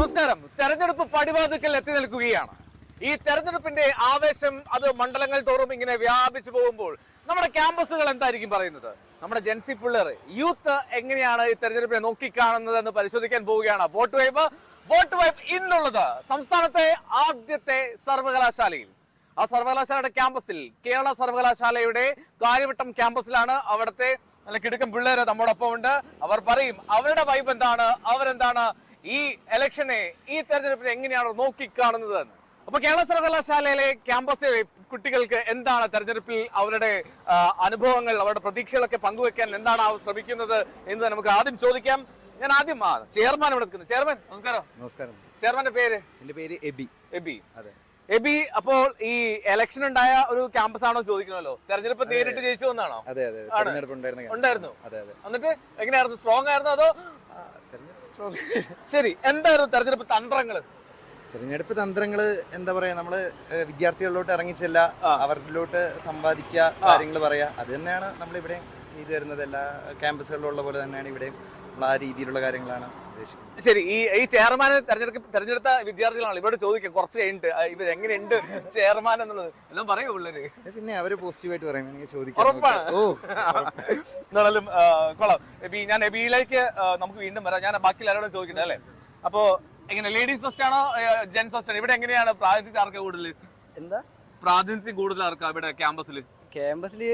നമസ്കാരം. തെരഞ്ഞെടുപ്പ് പടിവാതിക്കൽ എത്തി നിൽക്കുകയാണ്. ഈ തെരഞ്ഞെടുപ്പിന്റെ ആവേശം അത് മണ്ഡലങ്ങൾ തോറും ഇങ്ങനെ വ്യാപിച്ചു പോകുമ്പോൾ നമ്മുടെ ക്യാമ്പസുകൾ എന്തായിരിക്കും പറയുന്നത്? നമ്മുടെ ജെൻസി പിള്ളേർ യൂത്ത് എങ്ങനെയാണ് ഈ തെരഞ്ഞെടുപ്പിനെ നോക്കിക്കാണുന്നത് എന്ന് പരിശോധിക്കാൻ പോവുകയാണ്. വോട്ട് വൈബ് ഇന്നുള്ളത് സംസ്ഥാനത്തെ ആദ്യത്തെ സർവകലാശാലയിൽ. ആ സർവകലാശാലയുടെ ക്യാമ്പസിൽ, കേരള സർവകലാശാലയുടെ കാര്യവട്ടം ക്യാമ്പസിലാണ്. അവിടുത്തെ നല്ല കിടുക്കൻ പിള്ളേര് നമ്മോടൊപ്പം ഉണ്ട്. അവർ പറയും അവരുടെ വൈബ് എന്താണ്, അവരെന്താണ് ഈ ഇലക്ഷനെ, ഈ തെരഞ്ഞെടുപ്പിനെ എങ്ങനെയാണ് നോക്കിക്കാണുന്നത് എന്ന്. അപ്പൊ കേരള സർവകലാശാലയിലെ ക്യാമ്പസിലെ കുട്ടികൾക്ക് എന്താണ് തെരഞ്ഞെടുപ്പിൽ അവരുടെ അനുഭവങ്ങൾ, അവരുടെ പ്രതീക്ഷകളൊക്കെ പങ്കുവെക്കാൻ എന്താണ് അവർ ശ്രമിക്കുന്നത് എന്ന് നമുക്ക് ആദ്യം ചോദിക്കാം. ഞാൻ ആദ്യം ചെയർമാൻ ഇവിടെ നിൽക്കുന്നത്. ചെയർമാൻ നമസ്കാരം. നമസ്കാരം. ചെയർമാന്റെ പേര്? എന്റെ പേര് എബി. എബി. അതെ. എബി, അപ്പോൾ ഈ ഇലക്ഷൻ ഉണ്ടായ ഒരു ക്യാമ്പസ് ആണോ ചോദിക്കണല്ലോ? തെരഞ്ഞെടുപ്പ് നേരിട്ട് ജയിച്ചു വന്നാണോ? അതെ അതെ. തെരഞ്ഞെടുപ്പ് ഉണ്ടായിരുന്നു. അതെ അതെ. എന്നിട്ട് എങ്ങനെയായിരുന്നു? സ്ട്രോങ് ആയിരുന്നു അതോ? ശരി, എന്തായിരുന്നു തെരഞ്ഞെടുപ്പ് തന്ത്രങ്ങള്? തെരഞ്ഞെടുപ്പ് തന്ത്രങ്ങള് എന്താ പറയാ, നമ്മള് വിദ്യാർത്ഥികളിലോട്ട് ഇറങ്ങിച്ചെല്ല, അവരിലോട്ട് സമ്പാദിക്കുക, കാര്യങ്ങൾ പറയാ. അത് തന്നെയാണ് നമ്മളിവിടെ ചെയ്തു വരുന്നത്. എല്ലാ ക്യാമ്പസുകളിലുള്ള പോലെ തന്നെയാണ് ഇവിടെ ആ രീതിയിലുള്ള കാര്യങ്ങളാണ് ഉദ്ദേശിക്കുന്നത്. ശരി, ഈ ചെയർമാനെ തെരഞ്ഞെടുത്ത വിദ്യാർത്ഥികളാണ് ഇവിടെ ചോദിക്കാം കുറച്ച് കഴിഞ്ഞിട്ട് ഇവർ എങ്ങനെയുണ്ട് ചെയർമാൻ എന്നുള്ളത് എല്ലാം പറയോ പിള്ളേര്? പിന്നെ അവര് പോസിറ്റീവായിട്ട് പറയും, ചോദിക്കാം. ഉറപ്പാണ്. എന്നാലും കൊള്ളാം. ഞാൻ എബിയിലേക്ക് നമുക്ക് വീണ്ടും വരാം. ഞാൻ ബാക്കി എല്ലാവരോടും ചോദിക്കുന്നത് അല്ലേ. അപ്പോ എങ്ങനെ, ലേഡീസ് ഫസ്റ്റ് ആണോ ജെൻസ് ഫസ്റ്റ് ആണോ? ഇവിടെ എങ്ങനെയാണ് പ്രാതിനിധ്യം ആർക്കാ കൂടുതൽ? എന്താ പ്രാതിനിധ്യം കൂടുതൽ ആർക്കാ ഇവിടെ ക്യാമ്പസിൽ? ക്യാമ്പസില്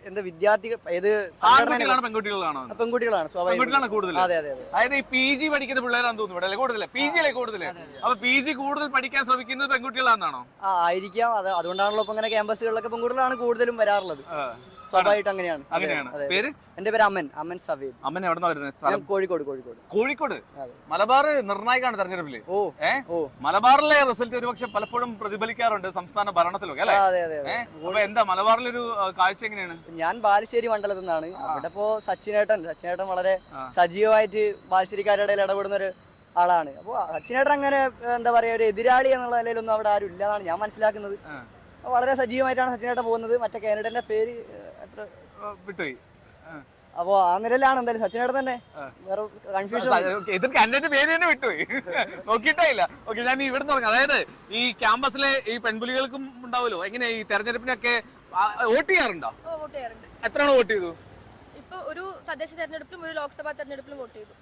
എന്താ വിദ്യാർത്ഥികൾ ഏത് ആൺകുട്ടികളാണോ പെൺകുട്ടികളാണോ? പെൺകുട്ടികളാണ് കൂടുതൽ. അതെ അതെ അതെ. അതായത് ഈ PG പഠിക്കുന്ന പിള്ളേരാന്ന് തോന്നുന്നു ഇവിടെ കൂടുതൽ. PG അല്ലേ കൂടുതൽ? അപ്പൊ PG കൂടുതൽ പഠിക്കാൻ ശ്രമിക്കുന്നത് പെൺകുട്ടികളാണെന്നാണോ? ആയിരിക്കാം. അതുകൊണ്ടാണല്ലോ ഇപ്പൊ ഇങ്ങനെ ക്യാമ്പസുകളിലൊക്കെ പെൺകുട്ടികളാണ് കൂടുതലും വരാറുള്ളത്. സ്വാഭാവികമായിട്ട് അങ്ങനെയാണ്. പേര്? എന്റെ പേര് അമൻ സവീദ്. അമ്മൻ എവിടെ വരുന്നത്? കോഴിക്കോട്. മലബാർ നിർണായകമാണ് തെരഞ്ഞെടുപ്പില്. മലബാറിലെ റിസൾട്ട് ഒരുപക്ഷെ പലപ്പോഴും പ്രതിഫലിക്കാറുണ്ട് സംസ്ഥാന ഭരണത്തിലൊക്കെ അല്ലെ? അപ്പൊ എന്താ മലബാറിലൊരു കാഴ്ച എങ്ങനെയാണ്? ഞാൻ ബാലുശ്ശേരി മണ്ഡലത്തിൽ നിന്നാണ്. അവിടെ ഇപ്പോ സച്ചിനേട്ടൻ വളരെ സജീവമായിട്ട് ബാലുശ്ശേരിക്കാരുടെ ഇടയിൽ ഇടപെടുന്ന ഒരു ആളാണ്. അപ്പൊ സച്ചിനേട്ടൻ അങ്ങനെ എന്താ പറയാ, ഒരു എതിരാളി എന്നുള്ള നിലയിലൊന്നും അവിടെ ആരും ഇല്ലെന്നാണ് ഞാൻ മനസ്സിലാക്കുന്നത്. വളരെ സജീവമായിട്ടാണ് സച്ചിനേട്ടൻ പോകുന്നത്. മറ്റേ കാൻഡിഡേറ്റിന്റെ പേര് വിട്ടുപോയി. അപ്പൊ ആ നിലയിലാണ് എന്തായാലും സച്ചിനേട്ടൻ തന്നെ. വേറെ കൺഫ്യൂഷൻ, എതിർ കാൻഡിഡേറ്റ് പേര് തന്നെ വിട്ടുപോയി, നോക്കിയിട്ടില്ല. ഓക്കെ, ഞാൻ ഇവിടുന്ന് പറഞ്ഞു. അതായത് ഈ ക്യാമ്പസിലെ ഈ പെൺപുലികൾക്കും ഉണ്ടാവുമല്ലോ, എങ്ങനെ ഈ തെരഞ്ഞെടുപ്പിനൊക്കെ വോട്ട് ചെയ്യാറുണ്ടോ? എത്രയാണ് വോട്ട് ചെയ്തു? ഇപ്പൊ ഒരു തദ്ദേശ തെരഞ്ഞെടുപ്പിലും ഒരു ലോക്സഭാ തെരഞ്ഞെടുപ്പിലും വോട്ട് ചെയ്തു.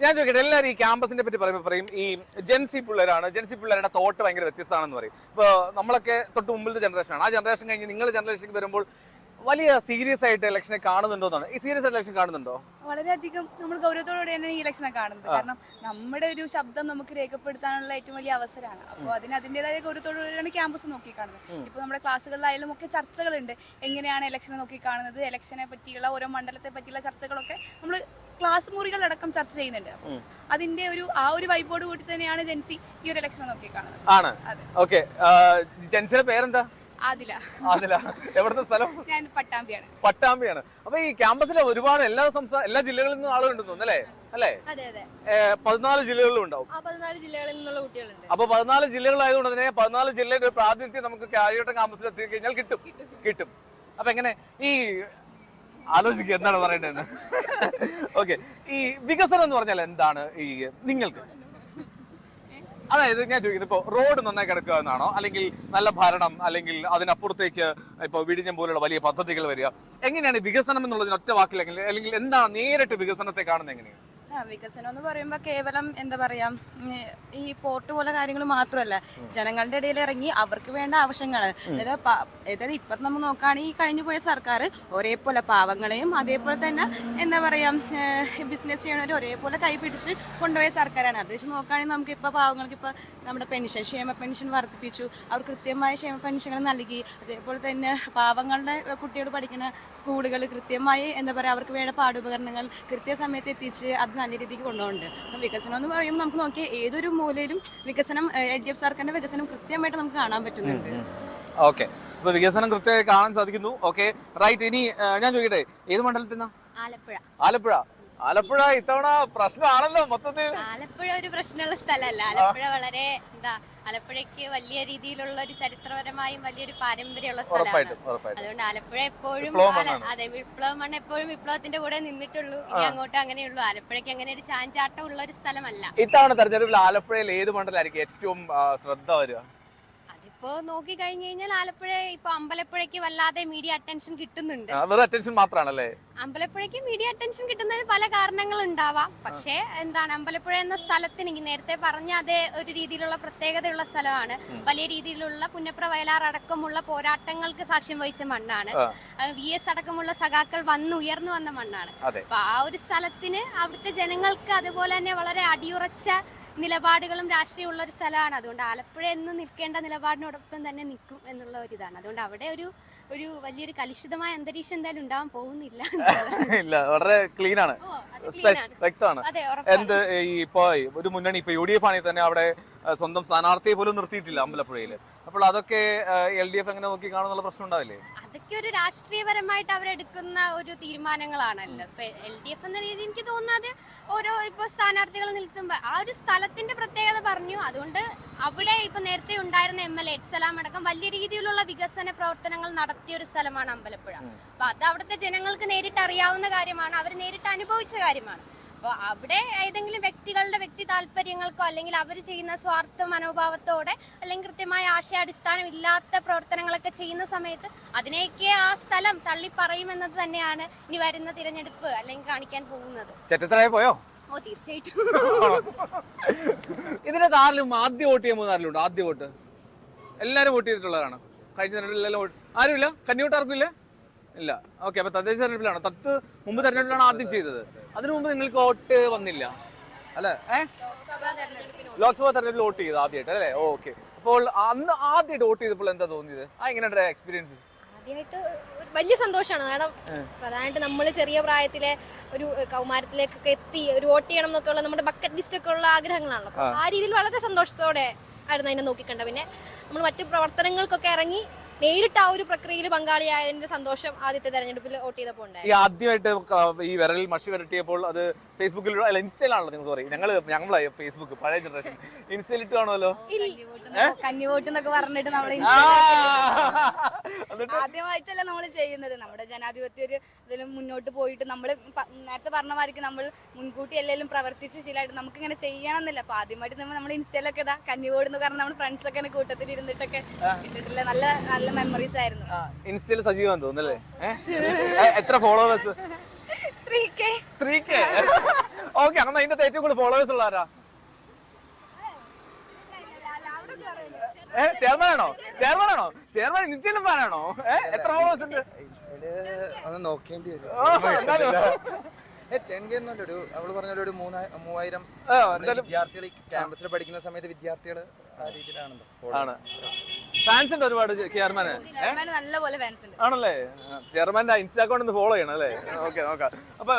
ഞാൻ ചോദിക്കട്ടെ, എല്ലാവരും ഈ ക്യാമ്പസിനെ പറ്റി പറയും ഈ ജെൻസി പിള്ളേരാണ്, ജെൻസി പിള്ളേരുടെ തോട്ട് ഭയങ്കര വ്യത്യസ്തമാണെന്ന് പറയും. ഇപ്പോൾ നമ്മളൊക്കെ തൊട്ട് മുമ്പിലത്തെ ജനറേഷനാണ്. ആ ജനറേഷൻ കഴിഞ്ഞ് നിങ്ങളുടെ ജനറേഷനിൽ വരുമ്പോൾ വലിയ സീരിയസ് ആയിട്ട് ഇലക്ഷനെ കാണുന്നുണ്ടോന്നാണ്. ഈ സീരിയസ് ആയിട്ട് ഇലക്ഷൻ കാണുന്നുണ്ടോ? വളരെയധികം നമ്മൾ ഗൗരവത്തോടെയാണ് ഈ ഇലക്ഷനെ കാണുന്നത്. കാരണം നമ്മുടെ ഒരു ശബ്ദം നമുക്ക് രേഖപ്പെടുത്താനുള്ള ഏറ്റവും വലിയ അവസരമാണ്. അപ്പോൾ അതിൻ്റെതായ ഗൗരവത്തോടെയാണ് ക്യാമ്പസ് നോക്കി കാണുന്നത്. ഇപ്പോൾ നമ്മുടെ ക്ലാസ്സുകളിലായാലും ഒക്കെ ചർച്ചകളുണ്ട്. എങ്ങനെയാണ് ഇലക്ഷനെ നോക്കി കാണുന്നത്, ഇലക്ഷനെ പറ്റിയുള്ള ഓരോ മണ്ഡലത്തെ പറ്റിയുള്ള ചർച്ചകളൊക്കെ നമ്മൾ ക്ലാസ് മുറികളടക്കം ചർച്ച ചെയ്യുന്നുണ്ട്. അപ്പോൾ അതിന്റെ ആ ഒരു വൈബോട് കൂടി തന്നെയാണ് ജെൻസി ഈ ഒരു ഇലക്ഷനെ നോക്കി കാണുന്നത്. ആണ്. ഓക്കെ, ജെൻസിയുടെ പേരെന്താ? ആദില. എവിടുത്തെ സ്ഥലം? ഞാൻ പട്ടാമ്പിയാണ്. അപ്പൊ ഈ ക്യാമ്പസിലെ ഒരുപാട് എല്ലാ ജില്ലകളിൽ നിന്നും ആളുകളുണ്ടെന്ന് തോന്നുന്നു അല്ലേ? 14 ജില്ലകളിലും ഉണ്ടാവും. 14 ജില്ലകളിൽ നിന്നുള്ള കുട്ടികളുണ്ട്. അപ്പൊ 14 ജില്ലകളായതുകൊണ്ട് തന്നെ 14 ജില്ലയുടെ ഒരു പ്രാതിനിധ്യം നമുക്ക് കാര്യവട്ടം ക്യാമ്പസിൽ എത്തി കഴിഞ്ഞാൽ കിട്ടും. അപ്പൊ എങ്ങനെ ഈ ആലോചിക്കുക എന്താണ് പറയേണ്ടതെന്ന്. ഓക്കെ, ഈ വികസനം എന്ന് പറഞ്ഞാൽ എന്താണ് ഈ നിങ്ങൾക്ക്? അതായത് ഞാൻ ചോദിക്കുന്നത്, ഇപ്പോൾ റോഡ് നന്നായി കിടക്കുക എന്നാണോ, അല്ലെങ്കിൽ നല്ല ഭരണം, അല്ലെങ്കിൽ അതിനപ്പുറത്തേക്ക് ഇപ്പോൾ വിഴിഞ്ഞം പോലുള്ള വലിയ പദ്ധതികൾ വരിക? എങ്ങനെയാണ് വികസനം എന്നുള്ളതിന് ഒറ്റ വാക്കിൽ, അല്ലെങ്കിൽ എന്താണ് നേരിട്ട് വികസനത്തെ കാണുന്നത്? എങ്ങനെയാണ് വികസനം എന്ന് പറയുമ്പോൾ കേവലം എന്താ പറയാ, ഈ പോർട്ട് പോലെ കാര്യങ്ങൾ മാത്രമല്ല, ജനങ്ങളുടെ ഇടയിൽ ഇറങ്ങി അവർക്ക് വേണ്ട ആവശ്യങ്ങൾ. അതായത് ഇപ്പം നമ്മൾ നോക്കുകയാണെങ്കിൽ ഈ കഴിഞ്ഞു പോയ സർക്കാർ ഒരേപോലെ പാവങ്ങളെയും അതേപോലെ തന്നെ എന്താ പറയാ ബിസിനസ് ചെയ്യണവരും ഒരേപോലെ കൈപിടിച്ച് കൊണ്ടുപോയ സർക്കാരാണ്. അത് വെച്ച് നോക്കുകയാണെങ്കിൽ നമുക്ക് ഇപ്പോൾ പാവങ്ങൾക്ക് ഇപ്പോൾ നമ്മുടെ ക്ഷേമ പെൻഷൻ വർദ്ധിപ്പിച്ചു, അവർ കൃത്യമായ ക്ഷേമ പെൻഷനുകൾ നൽകി. അതേപോലെ തന്നെ പാവങ്ങളുടെ കുട്ടികൾ പഠിക്കുന്ന സ്കൂളുകൾ കൃത്യമായി എന്താ പറയുക അവർക്ക് വേണ്ട പാഠോപകരണങ്ങൾ കൃത്യസമയത്ത് എത്തിച്ച് അത് നല്ല രീതിക്ക് കൊണ്ടുപോകുന്നുണ്ട്. വികസനം എന്ന് പറയുമ്പോൾ നമുക്ക് നോക്കിയാൽ ഏതൊരു മൂലയിലും വികസനം, LDF സർക്കാരിന്റെ വികസനം കൃത്യമായിട്ട് നമുക്ക് കാണാൻ പറ്റുന്നുണ്ട്. ഓക്കെ, അപ്പൊ വികസനം കൃത്യമായി കാണാൻ സാധിക്കുന്നു. Okay, right. ഇനി ഞാൻ ചോദിക്കട്ടെ, ഏത് മണ്ഡലത്തിൽ നിന്നാ? ആലപ്പുഴ ഇത്തവണ പ്രശ്നമാണല്ലോ മൊത്തത്തിൽ. ആലപ്പുഴ ഒരു പ്രശ്നമുള്ള സ്ഥലമല്ല. ആലപ്പുഴ വളരെ ആലപ്പുഴയ്ക്ക് വലിയ രീതിയിലുള്ള ഒരു ചരിത്രപരമായും വലിയൊരു പാരമ്പര്യമുള്ള സ്ഥലമാണ്. അതുകൊണ്ട് ആലപ്പുഴ എപ്പോഴും അതെ വിപ്ലവമാണ്, എപ്പോഴും വിപ്ലവത്തിന്റെ കൂടെ നിന്നിട്ടുള്ളൂ. ഇനി അങ്ങോട്ട് അങ്ങനെയുള്ളൂ. ആലപ്പുഴയ്ക്ക് അങ്ങനെ ഒരു ചാഞ്ചാട്ടം ഉള്ള ഒരു സ്ഥലമല്ല. ഇത്തവണ തെരഞ്ഞെടുപ്പിൽ ആലപ്പുഴയിൽ ഏത് മണ്ഡലമായിരിക്കും ഏറ്റവും ശ്രദ്ധ വരിക? അതിപ്പോ നോക്കി കഴിഞ്ഞു കഴിഞ്ഞാൽ ആലപ്പുഴ ഇപ്പൊ അമ്പലപ്പുഴയ്ക്ക് വല്ലാതെ മീഡിയ അറ്റൻഷൻ കിട്ടുന്നുണ്ട്. വെറും അറ്റൻഷൻ മാത്രമാണല്ലേ? അമ്പലപ്പുഴയ്ക്ക് മീഡിയ അറ്റൻഷൻ കിട്ടുന്നതിന് പല കാരണങ്ങൾ ഉണ്ടാവാം. പക്ഷേ എന്താണ്, അമ്പലപ്പുഴ എന്ന സ്ഥലത്തിന് നേരത്തെ പറഞ്ഞ അതേ ഒരു രീതിയിലുള്ള പ്രത്യേകതയുള്ള സ്ഥലമാണ്. വലിയ രീതിയിലുള്ള പുന്നപ്ര വയലാർ അടക്കമുള്ള പോരാട്ടങ്ങൾക്ക് സാക്ഷ്യം വഹിച്ച മണ്ണാണ്. VS അടക്കമുള്ള സഖാക്കൾ ഉയർന്നു വന്ന മണ്ണാണ്. അപ്പൊ ആ ഒരു സ്ഥലത്തിന് അവിടുത്തെ ജനങ്ങൾക്ക് അതുപോലെ തന്നെ വളരെ അടിയുറച്ച നിലപാടുകളും രാഷ്ട്രീയമുള്ള ഒരു സ്ഥലമാണ്. അതുകൊണ്ട് ആലപ്പുഴ എന്ന് നിൽക്കേണ്ട നിലപാടിനോടൊപ്പം തന്നെ നിൽക്കും എന്നുള്ള ഒരു ഇതാണ്. അതുകൊണ്ട് അവിടെ ഒരു വലിയൊരു കലുഷിതമായ അന്തരീക്ഷം എന്തായാലും ഉണ്ടാവാൻ പോകുന്നില്ല. ഇല്ല, വളരെ ക്ലീൻ ആണ്, വ്യക്തമാണ്. എന്ത് ഇപ്പൊ ഒരു മുന്നണി ഇപ്പൊ UDF ആണെങ്കിൽ തന്നെ അവിടെ സ്വന്തം സ്ഥാനാർത്ഥിയെ പോലും നിർത്തിയിട്ടില്ല അമ്പലപ്പുഴയിൽ. അപ്പോൾ അതൊക്കെ LDF എങ്ങനെ നോക്കി കാണുന്നുള്ള പ്രശ്നം ഉണ്ടാവില്ലേ? അതൊക്കെ ഒരു രാഷ്ട്രീയപരമായിട്ട് അവരെടുക്കുന്ന ഒരു തീരുമാനങ്ങളാണല്ലോ. ഇപ്പൊ LDF എന്ന രീതി എനിക്ക് തോന്നുന്നത് ഓരോ ഇപ്പൊ സ്ഥാനാർത്ഥികൾ നിൽക്കുമ്പോൾ ആ ഒരു സ്ഥലത്തിന്റെ പ്രത്യേകത പറഞ്ഞു. അതുകൊണ്ട് അവിടെ ഇപ്പൊ നേരത്തെ ഉണ്ടായിരുന്ന MLA എഡ്സലാം അടക്കം വലിയ രീതിയിലുള്ള വികസന പ്രവർത്തനങ്ങൾ നടത്തിയ ഒരു സ്ഥലമാണ് അമ്പലപ്പുഴ. അപ്പൊ അത് അവിടുത്തെ ജനങ്ങൾക്ക് നേരിട്ട് അറിയാവുന്ന കാര്യമാണ്, അവർ നേരിട്ട് അനുഭവിച്ച കാര്യമാണ്. അപ്പോൾ അവിടെ ഏതെങ്കിലും വ്യക്തികളുടെ വ്യക്തി താല്പര്യങ്ങൾക്കോ അല്ലെങ്കിൽ അവർ ചെയ്യുന്ന സ്വാർത്ഥ മനോഭാവത്തോടെ അല്ലെങ്കിൽ കൃത്യമായ ആശയാടിസ്ഥാനം ഇല്ലാത്ത പ്രവർത്തനങ്ങളൊക്കെ ചെയ്യുന്ന സമയത്ത് അതിനെയൊക്കെ ആ സ്ഥലം തള്ളി പറയുമെന്നത് തന്നെയാണ് ഇനി വരുന്ന തിരഞ്ഞെടുപ്പ് അല്ലെങ്കിൽ കാണിക്കാൻ പോകുന്നത്. പോയോ? ഓ തീർച്ചയായിട്ടും. ഇതിന്റെ ആരിലും ആദ്യം വോട്ട് ചെയ്യുമ്പോൾ ആരിലുണ്ട്? ആദ്യ വോട്ട് എല്ലാവരും വോട്ട് ചെയ്തിട്ടുള്ളതാണ്. കഴിഞ്ഞ തെരഞ്ഞെടുപ്പിലെല്ലാം ആരുമില്ല? കന്നിവോട്ട് ആർക്കും ഇല്ല? ഇല്ല. ഓക്കെ, അപ്പൊ തദ്ദേശ തെരഞ്ഞെടുപ്പിലാണ്, മുമ്പ് തെരഞ്ഞെടുപ്പിലാണ് ആദ്യം ചെയ്തത്. അതിനു മുമ്പ് നിങ്ങൾക്ക് വോട്ട് വന്നില്ല അല്ല? ലോക്സഭാ തെരഞ്ഞെടുപ്പിൽ വോട്ട് ചെയ്ത് ആദ്യമായിട്ട് അല്ലേ? ഓക്കെ. അപ്പോൾ അന്ന് ആദ്യമായിട്ട് വോട്ട് ചെയ്തപ്പോൾ എന്താ തോന്നിയത്? എങ്ങനെയുണ്ട് എക്സ്പീരിയൻസ്? ആദ്യമായിട്ട് വലിയ സന്തോഷമാണ്. കാരണം പ്രധാനമായിട്ട് നമ്മൾ ചെറിയ പ്രായത്തിലെ ഒരു കൗമാരത്തിലേക്കൊക്കെ എത്തി ഒരു വോട്ട് ചെയ്യണം എന്നൊക്കെ ഉള്ള നമ്മുടെ ബക്കറ്റ് ലിസ്റ്റ് ഒക്കെ ഉള്ള ആഗ്രഹങ്ങളാണല്ലോ. ആ രീതിയിൽ വളരെ സന്തോഷത്തോടെ ആയിരുന്നു അതിനെ നോക്കിക്കണ്ട. പിന്നെ നമ്മൾ മറ്റു പ്രവർത്തനങ്ങൾക്കൊക്കെ ഇറങ്ങി നേരിട്ട് ആ ഒരു പ്രക്രിയയിൽ പങ്കാളിയായതിന്റെ സന്തോഷം ആദ്യത്തെ തെരഞ്ഞെടുപ്പിൽ വോട്ട് ചെയ്തപ്പോൾ ഉണ്ടായി. ഈ ആദ്യമായിട്ട് ഈ വിരലിൽ മഷി വരട്ടിയപ്പോൾ അത് ഫേസ്ബുക്കിൽ അല്ല ഇൻസ്റ്റയിലാണല്ലോ നിങ്ങൾ? സോറി, ഞങ്ങളായി ഫേസ്ബുക്ക് പഴയ ജനറേഷൻ. ഇൻസ്റ്റയിൽ ഇട്ട് കാണുമല്ലോ കന്നിവോട്ട് എന്നൊക്കെ പറഞ്ഞിട്ട് നമ്മൾ ആദ്യമായിട്ടല്ല നമ്മൾ ചെയ്യുന്നത്. നമ്മുടെ ജനാധിപത്യ ഒരു ഇതിലും മുന്നോട്ട് പോയിട്ട് നമ്മൾ നേരത്തെ പറഞ്ഞ മാതിരിക്ക് നമ്മൾ മുൻകൂട്ടി എല്ലാവരും പ്രവർത്തിച്ച് ശീലമായിട്ട് നമുക്ക് ഇങ്ങനെ ചെയ്യണമെന്നില്ല. അപ്പൊ ആദ്യമായിട്ട് നമ്മൾ ഇൻസ്റ്റയിലൊക്കെ ഇതാ കന്നിവോട് എന്ന് പറഞ്ഞാൽ നമ്മൾ ഫ്രണ്ട്സൊക്കെ കൂട്ടത്തിൽ ഇരുന്നിട്ടൊക്കെ ഇട്ടിട്ടില്ല. നല്ല നല്ല മെമ്മറീസ് ആയിരുന്നു. ഇൻസ്റ്റയിൽ സജീവം തോന്നുന്നല്ലേ? എത്ര ഫോളോവേഴ്സ്? 3K. ഓക്കെ, അങ്ങനെ അതിന്റെ ഏറ്റവും കൂടുതൽ ഫോളോവേഴ്സ് ഉള്ള ആരാ? ചെയർമാനാണോ? ചെയർമാൻ ഇൻസ്റ്റയിലും ഫാനാണോ? എത്ര ഫോളോവേഴ്സ് ഉണ്ട്? ഒന്ന് നോക്കേണ്ടി വരും. അവള് പറഞ്ഞ ഒരു 3000 വിദ്യാർത്ഥികൾ ക്യാമ്പസിൽ പഠിക്കുന്ന സമയത്ത് വിദ്യാർത്ഥികൾ ആ രീതിയിലാണല്ലോ. ഫാൻസ് ഉണ്ട് ഒരുപാട് ചെയർമാന്. നല്ലപോലെ ഫാൻസ് ഉണ്ട് ആണല്ലേ? ചെയർമാന്റെ ഇൻസ്റ്റാ അക്കൗണ്ട് ഒന്ന് ഫോളോ ചെയ്യണം അല്ലേ? ഓക്കെ, നോക്കാം. അപ്പൊ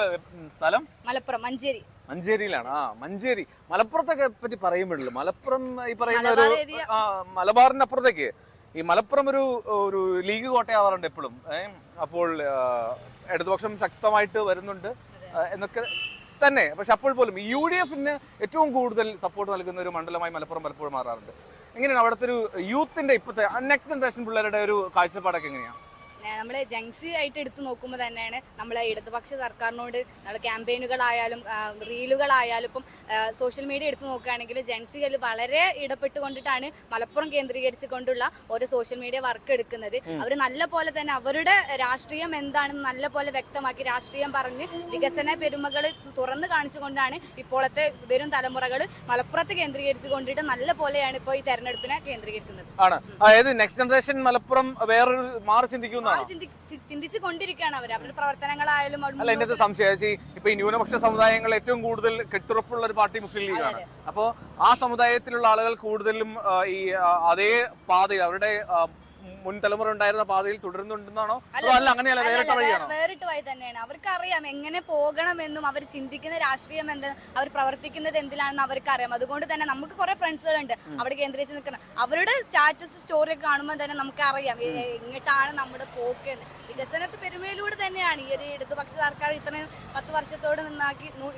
സ്ഥലം മലപ്പുറം മഞ്ചേരിയിലാണ്. മഞ്ചേരി. മലപ്പുറത്തൊക്കെ പറ്റി പറയുമ്പോഴല്ലോ, മലപ്പുറം ഈ പറയുന്ന ഒരു മലബാറിന്റെ അപ്പുറത്തേക്ക് ഈ മലപ്പുറം ഒരു ലീഗ് കോട്ടയാവാറുണ്ട് എപ്പോഴും. അപ്പോൾ ഇടതുപക്ഷം ശക്തമായിട്ട് വരുന്നുണ്ട് എന്നൊക്കെ തന്നെ. പക്ഷെ അപ്പോൾ പോലും UDFന് ഏറ്റവും കൂടുതൽ സപ്പോർട്ട് നൽകുന്ന ഒരു മണ്ഡലമായി മലപ്പുറം പലപ്പോഴും മാറാറുണ്ട്. എങ്ങനെയാണ് അവിടുത്തെ ഒരു യൂത്തിന്റെ ഇപ്പോഴത്തെ നെക്സ്റ്റ് ജനറേഷൻ പിള്ളേരുടെ ഒരു കാഴ്ചപ്പാടൊക്കെ എങ്ങനെയാണ്? നമ്മൾ ജംഗ്സി ആയിട്ട് എടുത്തു നോക്കുമ്പോൾ തന്നെയാണ് നമ്മളെ ഇടതുപക്ഷ സർക്കാരിനോട് നമ്മൾ ക്യാമ്പയിനുകളായാലും റീലുകളായാലും ഇപ്പം സോഷ്യൽ മീഡിയ എടുത്തു നോക്കുകയാണെങ്കിൽ ജംഗ്സികൾ വളരെ ഇടപെട്ടുകൊണ്ടിട്ടാണ് മലപ്പുറം കേന്ദ്രീകരിച്ചുകൊണ്ടുള്ള ഓരോ സോഷ്യൽ മീഡിയ വർക്ക് എടുക്കുന്നത്. അവർ നല്ല പോലെ തന്നെ അവരുടെ രാഷ്ട്രീയം എന്താണെന്ന് നല്ല പോലെ വ്യക്തമാക്കി രാഷ്ട്രീയം പറഞ്ഞ് വികസന പെരുമകൾ തുറന്നു കാണിച്ചുകൊണ്ടാണ് ഇപ്പോഴത്തെ വരും തലമുറകൾ മലപ്പുറത്ത് കേന്ദ്രീകരിച്ചു കൊണ്ടിട്ട് നല്ല പോലെയാണ് ഇപ്പോൾ ഈ തെരഞ്ഞെടുപ്പിനെ കേന്ദ്രീകരിക്കുന്നത്. അതായത് നെക്സ്റ്റ് ജനറേഷൻ മലപ്പുറം വേറൊരു മാറി ചിന്തിക്കുന്ന ചിന്തിച്ചു കൊണ്ടിരിക്കുകയാണ് അവരുടെ പ്രവർത്തനങ്ങളായാലും. അല്ല, എന്റെ സംശയം ഇപ്പൊ ഈ ന്യൂനപക്ഷ സമുദായങ്ങൾ ഏറ്റവും കൂടുതൽ കെട്ടുറപ്പുള്ള ഒരു പാർട്ടി മുസ്ലിം ലീഗാണ്. അപ്പോ ആ സമുദായത്തിലുള്ള ആളുകൾ കൂടുതലും ഈ അതേ പാതയിൽ അവരുടെ മുൻ തലമുറ ഉണ്ടായിരുന്ന പാതയിൽ തുടരുന്നുണ്ടെന്നാണോ? അല്ല, അങ്ങനെയല്ല, വേറിട്ട് വഴി തന്നെയാണ്. അവർക്ക് അറിയാം എങ്ങനെ പോകണമെന്നും അവർ ചിന്തിക്കുന്ന രാഷ്ട്രീയം എന്ത്, അവർ പ്രവർത്തിക്കുന്നത് എന്തിലാണെന്ന് അവർക്ക് അറിയാം. അതുകൊണ്ട് തന്നെ നമുക്ക് കുറെ ഫ്രണ്ട്സുകളുണ്ട് അവിടെ കേന്ദ്രീകരിച്ച് നിൽക്കണം. അവരുടെ സ്റ്റാറ്റസ് സ്റ്റോറി ഒക്കെ കാണുമ്പോൾ തന്നെ നമുക്ക് അറിയാം എങ്ങോട്ടാണ് നമ്മുടെ പോക്ക്. വികസനത്തെ പെരുമയിലൂടെ തന്നെയാണ് ഈ ഒരു ഇടതുപക്ഷ സർക്കാർ ഇത്രയും 10 വർഷത്തോട്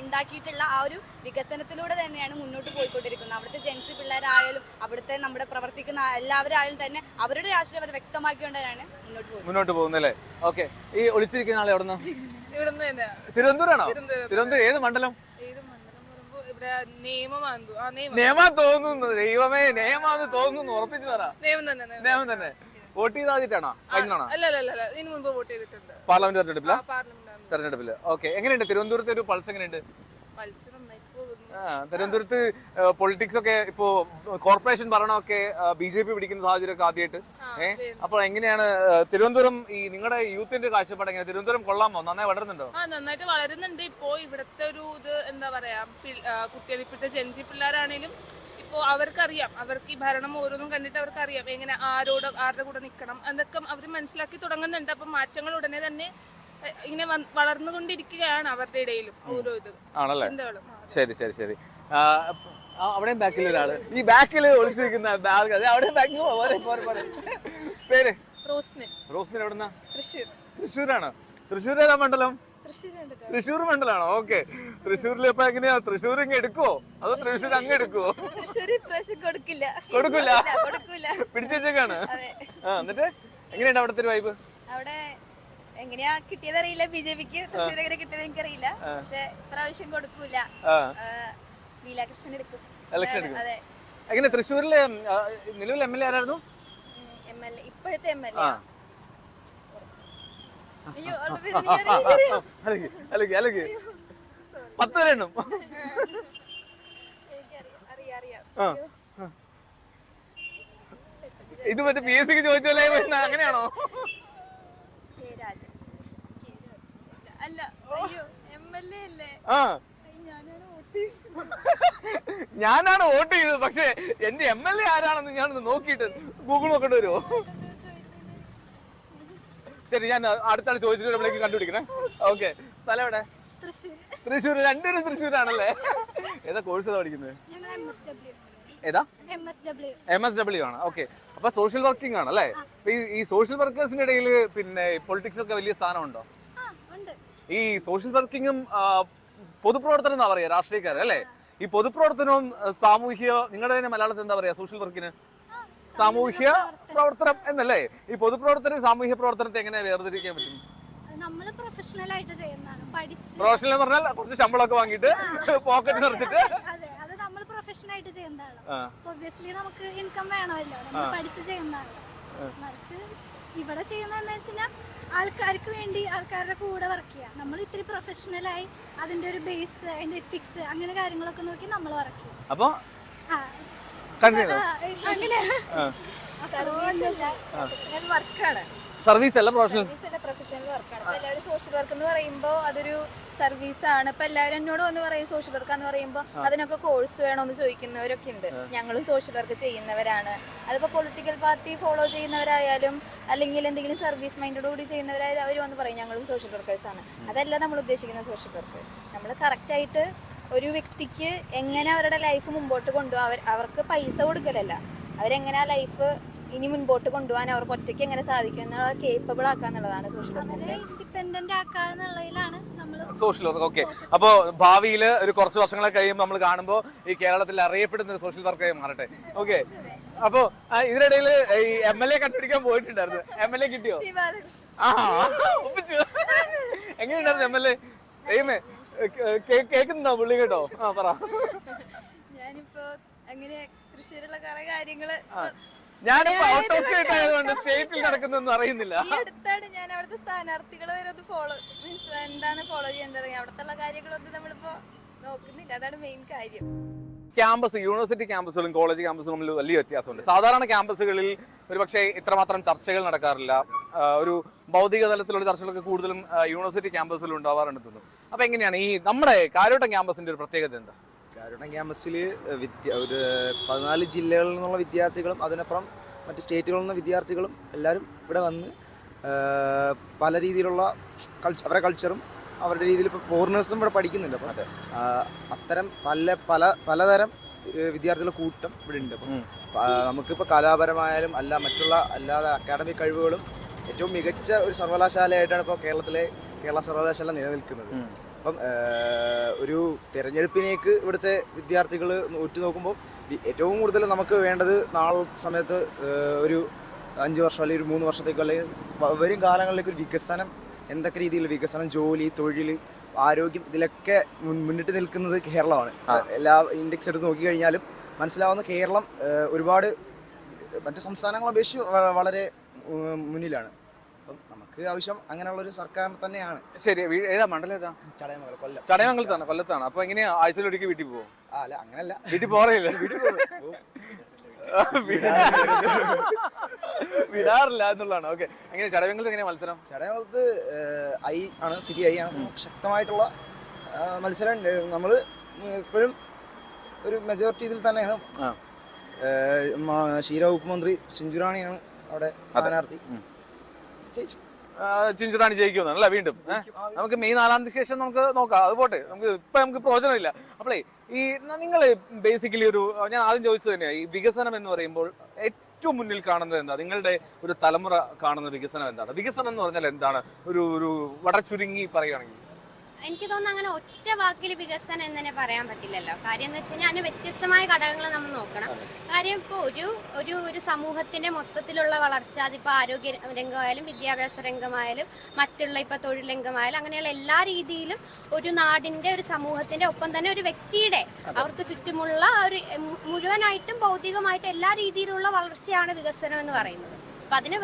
ഉണ്ടാക്കിയിട്ടുള്ള ആ ഒരു വികസനത്തിലൂടെ തന്നെയാണ് മുന്നോട്ട് പോയിക്കൊണ്ടിരിക്കുന്നത്. അവിടുത്തെ ജെൻസി പിള്ളേരായാലും അവിടുത്തെ നമ്മുടെ പ്രവർത്തിക്കുന്ന എല്ലാവരായാലും തന്നെ അവരുടെ രാഷ്ട്രീയം അവർ വ്യക്തമാക്കിക്കൊണ്ടാണ് മുന്നോട്ട് പോകുന്നത് അല്ലേ? ഓക്കെ, ഈ ഒളിച്ചിരിക്കുന്ന ആളെ എവിടെ നിന്ന്? തിരുവനന്തപുരമാണോ? തിരുവനന്തപുരം ഏത് മണ്ഡലം? നിയമം തോന്നുന്നു. ദൈവമേ, നിയമാന്ന് തോന്നുന്നു. ഉറപ്പിച്ചു പറ. നിയമം തന്നെ. വോട്ട് ചെയ്താതിട്ടാണോ? കഴിഞ്ഞാണോ? പാർലമെന്റ് തെരഞ്ഞെടുപ്പില്. ഓക്കെ, എങ്ങനെയുണ്ട് തിരുവനന്തപുരത്തെ ഒരു പൾസ്? എങ്ങനെയുണ്ട് തിരുവനന്തപുരത്ത്? പൊളിറ്റിക്സ് ഒക്കെ ഇപ്പോ കോർപ്പറേഷൻ ഭരണമൊക്കെ BJP പിടിക്കുന്ന സാഹചര്യമൊക്കെ ആദ്യമായിട്ട്. അപ്പോൾ എങ്ങനെയാണ് തിരുവനന്തപുരം ഈ നിങ്ങളുടെ യൂത്തിന്റെ കാഴ്ചപ്പാട് എങ്ങനെ? തിരുവനന്തപുരം കൊള്ളാമോ? നന്നായി വളരുന്നുണ്ടോ? നന്നായിട്ട് വളരുന്നുണ്ട്. ഇപ്പോ ഇവിടുത്തെ ഒരു ഇത് എന്താ പറയാ, കുട്ടികൾ ഇപ്പോഴത്തെ ജെൻസി പിള്ളേരാണേലും ഇപ്പോൾ അവർക്കറിയാം, അവർക്ക് ഈ ഭരണം ഓരോന്നും കണ്ടിട്ട് അവർക്കറിയാം എങ്ങനെ ആരുടെ കൂടെ നിൽക്കണം എന്നൊക്കെ അവർ മനസ്സിലാക്കി തുടങ്ങുന്നുണ്ട്. അപ്പം മാറ്റങ്ങൾ ഉടനെ തന്നെ ഇങ്ങനെ വളർന്നുകൊണ്ടിരിക്കുകയാണ് അവരുടെ ഇടയിലും ഓരോ ഇത് ചിന്തകളും. ശരി ശരി ശരി. അവിടെയും ബാക്കിൽ ഒരാള്, ഈ ബാക്കിൽ ഒളിച്ചിരിക്കുന്ന അവിടെ പേര് റോസ്മിൻ. എവിടുന്ന? തൃശ്ശൂരാണ്. തൃശ്ശൂർ ഏതാ മണ്ഡലം? തൃശ്ശൂർ മണ്ഡലമാണോ? ഓക്കെ. തൃശ്ശൂരിൽ ഇപ്പൊ എങ്ങനെയാ? തൃശ്ശൂർ ഇങ്ങ് എടുക്കുവോ അതോ തൃശ്ശൂർ അങ്ങ് എടുക്കുവോ? കൊടുക്കില്ല, പിടിച്ചേക്കാണ്. എന്നിട്ട് എങ്ങനെയുണ്ട് അവിടുത്തെ വൈബ്? അവിടെ എങ്ങനെയാ കിട്ടിയതറിയില്ല. BJPക്ക് തൃശ്ശൂർ എങ്ങനെ കിട്ടിയത് എനിക്കറിയില്ല. പക്ഷെ ഇപ്രാവശ്യം കൊടുക്കൂല. നീലാകൃഷ്ണൻ എടുക്കും. ഇലക്ഷൻ എടുക്കും. എങ്ങനെ തൃശ്ശൂരിലെ നിലവിൽ MLA ആരായിരുന്നു? ഇപ്പോഴത്തെ MLA അലക്ക് 10 പേരെണ്ണും. ഇത് മറ്റേ PSCക്ക് ചോദിച്ചല്ലേ? അങ്ങനെയാണോ? ഞാനാണ് വോട്ട് ചെയ്തത്. പക്ഷെ എന്റെ MLA ആരാണെന്ന് ഞാനൊന്ന് നോക്കിയിട്ട് ഗൂഗിൾ നോക്കേണ്ടി വരുമോ? ശരി, ഞാൻ അടുത്താണ് ചോദിച്ചിട്ട് നമ്മളേക്ക് കണ്ടുപിടിക്കണേ. ഓക്കെ, സ്ഥലം എവിടെ? തൃശ്ശൂർ. രണ്ടുപേരും തൃശ്ശൂരാണല്ലേ? ഏതാ കോഴ്സ് ഏതാ പഠിക്കുന്നത്? ഏതാ? MSW ആണ്. ഓക്കെ, അപ്പൊ സോഷ്യൽ വർക്കിംഗ് ആണ് അല്ലേ? ഈ സോഷ്യൽ വർക്കേഴ്സിന്റെ ഇടയിൽ പിന്നെ പൊളിറ്റിക്സ് ഒക്കെ വലിയ സ്ഥാനമുണ്ടോ? ഈ സോഷ്യൽ വർക്കിങ്ങും പൊതുപ്രവർത്തനം എന്നാ പറയാ രാഷ്ട്രീയക്കാരല്ലേ? ഈ പൊതുപ്രവർത്തനവും സാമൂഹ്യ, നിങ്ങളുടെ തന്നെ മലയാളത്തിൽ എന്താ പറയാ സോഷ്യൽ വർക്കിന്? സാമൂഹ്യ പ്രവർത്തനം എന്നല്ലേ? ഈ പൊതുപ്രവർത്തനം സാമൂഹ്യ പ്രവർത്തനത്തെ എങ്ങനെ വേർതിരിക്കാൻ പറ്റും? പ്രൊഫഷണൽ ആയിട്ട് ചെയ്യുന്നതാണ്. പ്രൊഫഷണൽ എന്ന് പറഞ്ഞാൽ കുറച്ച് ശമ്പളമൊക്കെ വാങ്ങിയിട്ട് പോക്കറ്റ് നിറച്ചിട്ട് പ്രൊഫഷണൽ ആയിട്ട് ചെയ്യുന്നതാണ്. ഒബ്വിയസ്ലി നമുക്ക് ഇൻകം വേണമല്ലോ, നമ്മൾ പഠിച്ച് ചെയ്യുന്നതാണ്. മറിച്ച് ഇവിടെ ചെയ്യുന്നതെന്ന് വെച്ചാൽ ആൾക്കാർക്ക് വേണ്ടി ആൾക്കാരുടെ കൂടെ വർക്ക് ചെയ്യാം. നമ്മൾ ഇത്തിരി പ്രൊഫഷണലായി അതിന്റെ ഒരു ബേസ്, അതിന്റെ എത്തിക്സ്, അങ്ങനെ കാര്യങ്ങളൊക്കെ നോക്കി നമ്മൾ വർക്ക് ചെയ്യും. അപ്പൊ സർവീസ് അല്ല, പ്രൊഫഷണൽ വർക്കാണ്. എല്ലാവരും സോഷ്യൽ വർക്ക് എന്ന് പറയുമ്പോൾ അതൊരു സർവീസ് ആണ്. ഇപ്പൊ എല്ലാവരും എന്നോട് വന്ന് പറയും സോഷ്യൽ വർക്ക് എന്ന് പറയുമ്പോൾ അതിനൊക്കെ കോഴ്സ് വേണമെന്ന് ചോദിക്കുന്നവരൊക്കെ ഉണ്ട്. ഞങ്ങളും സോഷ്യൽ വർക്ക് ചെയ്യുന്നവരാണ്. അതിപ്പോ പൊളിറ്റിക്കൽ പാർട്ടി ഫോളോ ചെയ്യുന്നവരായാലും അല്ലെങ്കിൽ എന്തെങ്കിലും സർവീസ് മൈൻഡോട് കൂടി ചെയ്യുന്നവരായാലും അവർ വന്ന് പറയും ഞങ്ങളും സോഷ്യൽ വർക്കേഴ്സ് ആണ്. അതല്ല നമ്മൾ ഉദ്ദേശിക്കുന്ന സോഷ്യൽ വർക്ക്. നമ്മൾ കറക്റ്റായിട്ട് ഒരു വ്യക്തിക്ക് എങ്ങനെ അവരുടെ ലൈഫ് മുമ്പോട്ട് കൊണ്ടുപോകാൻ, അവർക്ക് പൈസ കൊടുക്കലല്ല, അവരെങ്ങനെ ആ ലൈഫ് ഇനി മുൻപോട്ട് കൊണ്ടുപോകാൻ അവർക്ക് ഒറ്റയ്ക്ക് എങ്ങനെ സാധിക്കും എന്നുള്ള കേപ്പബിൾ ആക്കാന്നുള്ളതാണ് സോഷ്യൽ വർക്കിന്റെ. ഇൻഡിപെൻഡന്റ് ആക്കാന്നുള്ളതിലാണ് നമ്മൾ സോഷ്യൽ വർക്ക്. ഓക്കെ, അപ്പോ ഭാവിയിൽ ഒരു കുറച്ച് വർഷങ്ങളൊക്കെ കഴിയുമ്പോൾ നമ്മൾ കാണുമ്പോൾ ഈ കേരളത്തിൽ അറിയപ്പെടുന്ന സോഷ്യൽ വർക്കായി മാറട്ടെ. ഓക്കെ, അപ്പോ ഇതിനിടയിൽ ഈ MLA കണ്ടുപിടിക്കാൻ പോയിട്ടുണ്ടായിരുന്നു. MLA കിട്ടിയോ? ഒപ്പിച്ചു. എങ്ങനെയുണ്ടായിരുന്നു MLA? കേൾക്കുന്നുണ്ടോ പുള്ളി? കേട്ടോ? പറ. ഞാനിപ്പോ അങ്ങനെ തൃശ്ശൂരുള്ള കുറെ കാര്യങ്ങള് ഞാനിപ്പോ ഔട്ട് ഓഫ് സ്റ്റേറ്റ് ആയതുകൊണ്ട് സ്റ്റേറ്റിൽ നടക്കുന്നൊന്നും അറിയുന്നില്ല. ഈ അടുത്താണ് ഞാൻ അവിടുത്തെ സ്ഥാനാർത്ഥികളെ വരെ ഒന്ന് ഫോളോ എന്താണ് ഫോളോ ചെയ്യാൻ തുടങ്ങി. അവിടുത്തെ കാര്യങ്ങളൊന്നും നമ്മളിപ്പോ നോക്കുന്നില്ല. അതാണ് മെയിൻ കാര്യം. ക്യാമ്പസ്, യൂണിവേഴ്സിറ്റി ക്യാമ്പസുകളും കോളേജ് ക്യാമ്പസുകളും തമ്മിൽ വലിയ വ്യത്യാസമുണ്ട്. സാധാരണ ക്യാമ്പസുകളിൽ ഒരുപക്ഷെ ഇത്രമാത്രം ചർച്ചകൾ നടക്കാറില്ല. ഒരു ഭൗതിക തലത്തിലുള്ള ചർച്ചകളൊക്കെ കൂടുതലും യൂണിവേഴ്സിറ്റി ക്യാമ്പസുകളിൽ ഉണ്ടാവാറുണ്ട് തോന്നുന്നു. അപ്പൊ എങ്ങനെയാണ് ഈ നമ്മുടെ കാരോട്ടം ക്യാമ്പസിന്റെ ഒരു പ്രത്യേകത എന്താ? കാരോട്ടം ക്യാമ്പസിൽ ഒരു 14 ജില്ലകളിൽ നിന്നുള്ള വിദ്യാർത്ഥികളും അതിനപ്പുറം മറ്റ് സ്റ്റേറ്റുകളിൽ നിന്ന് വിദ്യാർത്ഥികളും എല്ലാവരും ഇവിടെ വന്ന് പല രീതിയിലുള്ള അവരുടെ കൾച്ചറും അവരുടെ രീതിയിൽ ഇപ്പോൾ ഫോറിനേഴ്സും ഇവിടെ പഠിക്കുന്നുണ്ട്. അപ്പം അത്തരം പലതരം വിദ്യാർത്ഥികളുടെ കൂട്ടം ഇവിടെ ഉണ്ട്. അപ്പം നമുക്കിപ്പോൾ കലാപരമായാലും അല്ലാതെ അക്കാഡമിക് കഴിവുകളും ഏറ്റവും മികച്ച ഒരു സർവകലാശാലയായിട്ടാണ് ഇപ്പോൾ കേരള സർവകലാശാല നിലനിൽക്കുന്നത്. അപ്പം ഒരു തിരഞ്ഞെടുപ്പിനേക്ക് ഇവിടുത്തെ വിദ്യാർത്ഥികൾ ഉറ്റുനോക്കുമ്പോൾ ഏറ്റവും കൂടുതൽ നമുക്ക് വേണ്ടത് നാളെ സമയത്ത് ഒരു 5 വർഷം അല്ലെങ്കിൽ ഒരു 3 വർഷത്തേക്കോ അല്ലെങ്കിൽ വരും കാലങ്ങളിലേക്ക് ഒരു വികസനം, എന്തൊക്കെ രീതിയിൽ വികസനം, ജോലി, തൊഴിൽ, ആരോഗ്യം, ഇതിലൊക്കെ മുന്നിട്ട് നിൽക്കുന്നത് കേരളമാണ്. എല്ലാ ഇൻഡെക്സ് എടുത്ത് നോക്കിക്കഴിഞ്ഞാലും മനസ്സിലാവുന്ന കേരളം ഒരുപാട് മറ്റ് സംസ്ഥാനങ്ങളെ അപേക്ഷിച്ച് വളരെ മുന്നിലാണ്. അപ്പം നമുക്ക് ആവശ്യം അങ്ങനെയുള്ളൊരു സർക്കാർ തന്നെയാണ്. ശരി, ഏതാ മണ്ഡലം ഏതാ? ചടയമംഗലം, കൊല്ലം. ചടയമംഗലത്താണ്, കൊല്ലത്താണ്. അപ്പൊ എങ്ങനെയാ ആഴ്ചയിലൊരിക്കൽ വീട്ടിൽ പോകും? അല്ല, അങ്ങനല്ല, വീട്ടിൽ പോറില്ല, വിടാറില്ല എന്നുള്ളതാണ്. ഓക്കെ, എങ്ങനെ ചടയമംഗലത്ത് എങ്ങനെയാ മത്സരം? ചടയമംഗലത്ത് CPI ആണ് ശക്തമായിട്ടുള്ള മത്സരം. നമ്മൾ ഇപ്പോഴും ഒരു മെജോറിറ്റി ഇതിൽ തന്നെയാണ്. ക്ഷീര വകുപ്പ് മന്ത്രി ചിഞ്ചുറാണിയാണ് അവിടെ സ്ഥാനാർത്ഥി. ചിഞ്ചുറാണി ജയിക്കുമെന്നാണല്ലേ വീണ്ടും? നമുക്ക് മെയ് 4-ാം തീയതി ശേഷം നമുക്ക് നോക്കാം. അത് പോട്ടെ, നമുക്ക് പ്രയോജനമില്ല. അപ്പോളേ ഈ നിങ്ങൾ ബേസിക്കലി ഞാൻ ആദ്യം ചോദിച്ചത് തന്നെയാണ്, ഈ വികസനം എന്ന് പറയുമ്പോൾ ഏറ്റവും മുന്നിൽ കാണുന്നത് എന്താ? നിങ്ങളുടെ ഒരു തലമുറ കാണുന്ന വികസനം എന്താണ്? വികസനം എന്ന് പറഞ്ഞാൽ എന്താണ്? ഒരു വളരെ ചുരുങ്ങി പറയുകയാണെങ്കിൽ എനിക്ക് തോന്നുന്നു അങ്ങനെ ഒറ്റ വാക്കിൽ വികസനം എന്ന് തന്നെ പറയാൻ പറ്റില്ലല്ലോ. കാര്യം എന്ന് വെച്ച് കഴിഞ്ഞാൽ അതിന് വ്യത്യസ്തമായ ഘടകങ്ങൾ നമ്മൾ നോക്കണം. കാര്യം ഇപ്പോൾ ഒരു സമൂഹത്തിൻ്റെ മൊത്തത്തിലുള്ള വളർച്ച, അതിപ്പോൾ ആരോഗ്യ രംഗമായാലും വിദ്യാഭ്യാസ രംഗമായാലും മറ്റുള്ള ഇപ്പോൾ തൊഴിൽ രംഗമായാലും അങ്ങനെയുള്ള എല്ലാ രീതിയിലും ഒരു നാടിൻ്റെ, ഒരു സമൂഹത്തിൻ്റെ ഒപ്പം തന്നെ ഒരു വ്യക്തിയുടെ അവർക്ക് ചുറ്റുമുള്ള ഒരു മുഴുവനായിട്ടും ഭൗതികമായിട്ടും എല്ലാ രീതിയിലുള്ള വളർച്ചയാണ് വികസനം എന്ന് പറയുന്നത്. അപ്പം അതിന്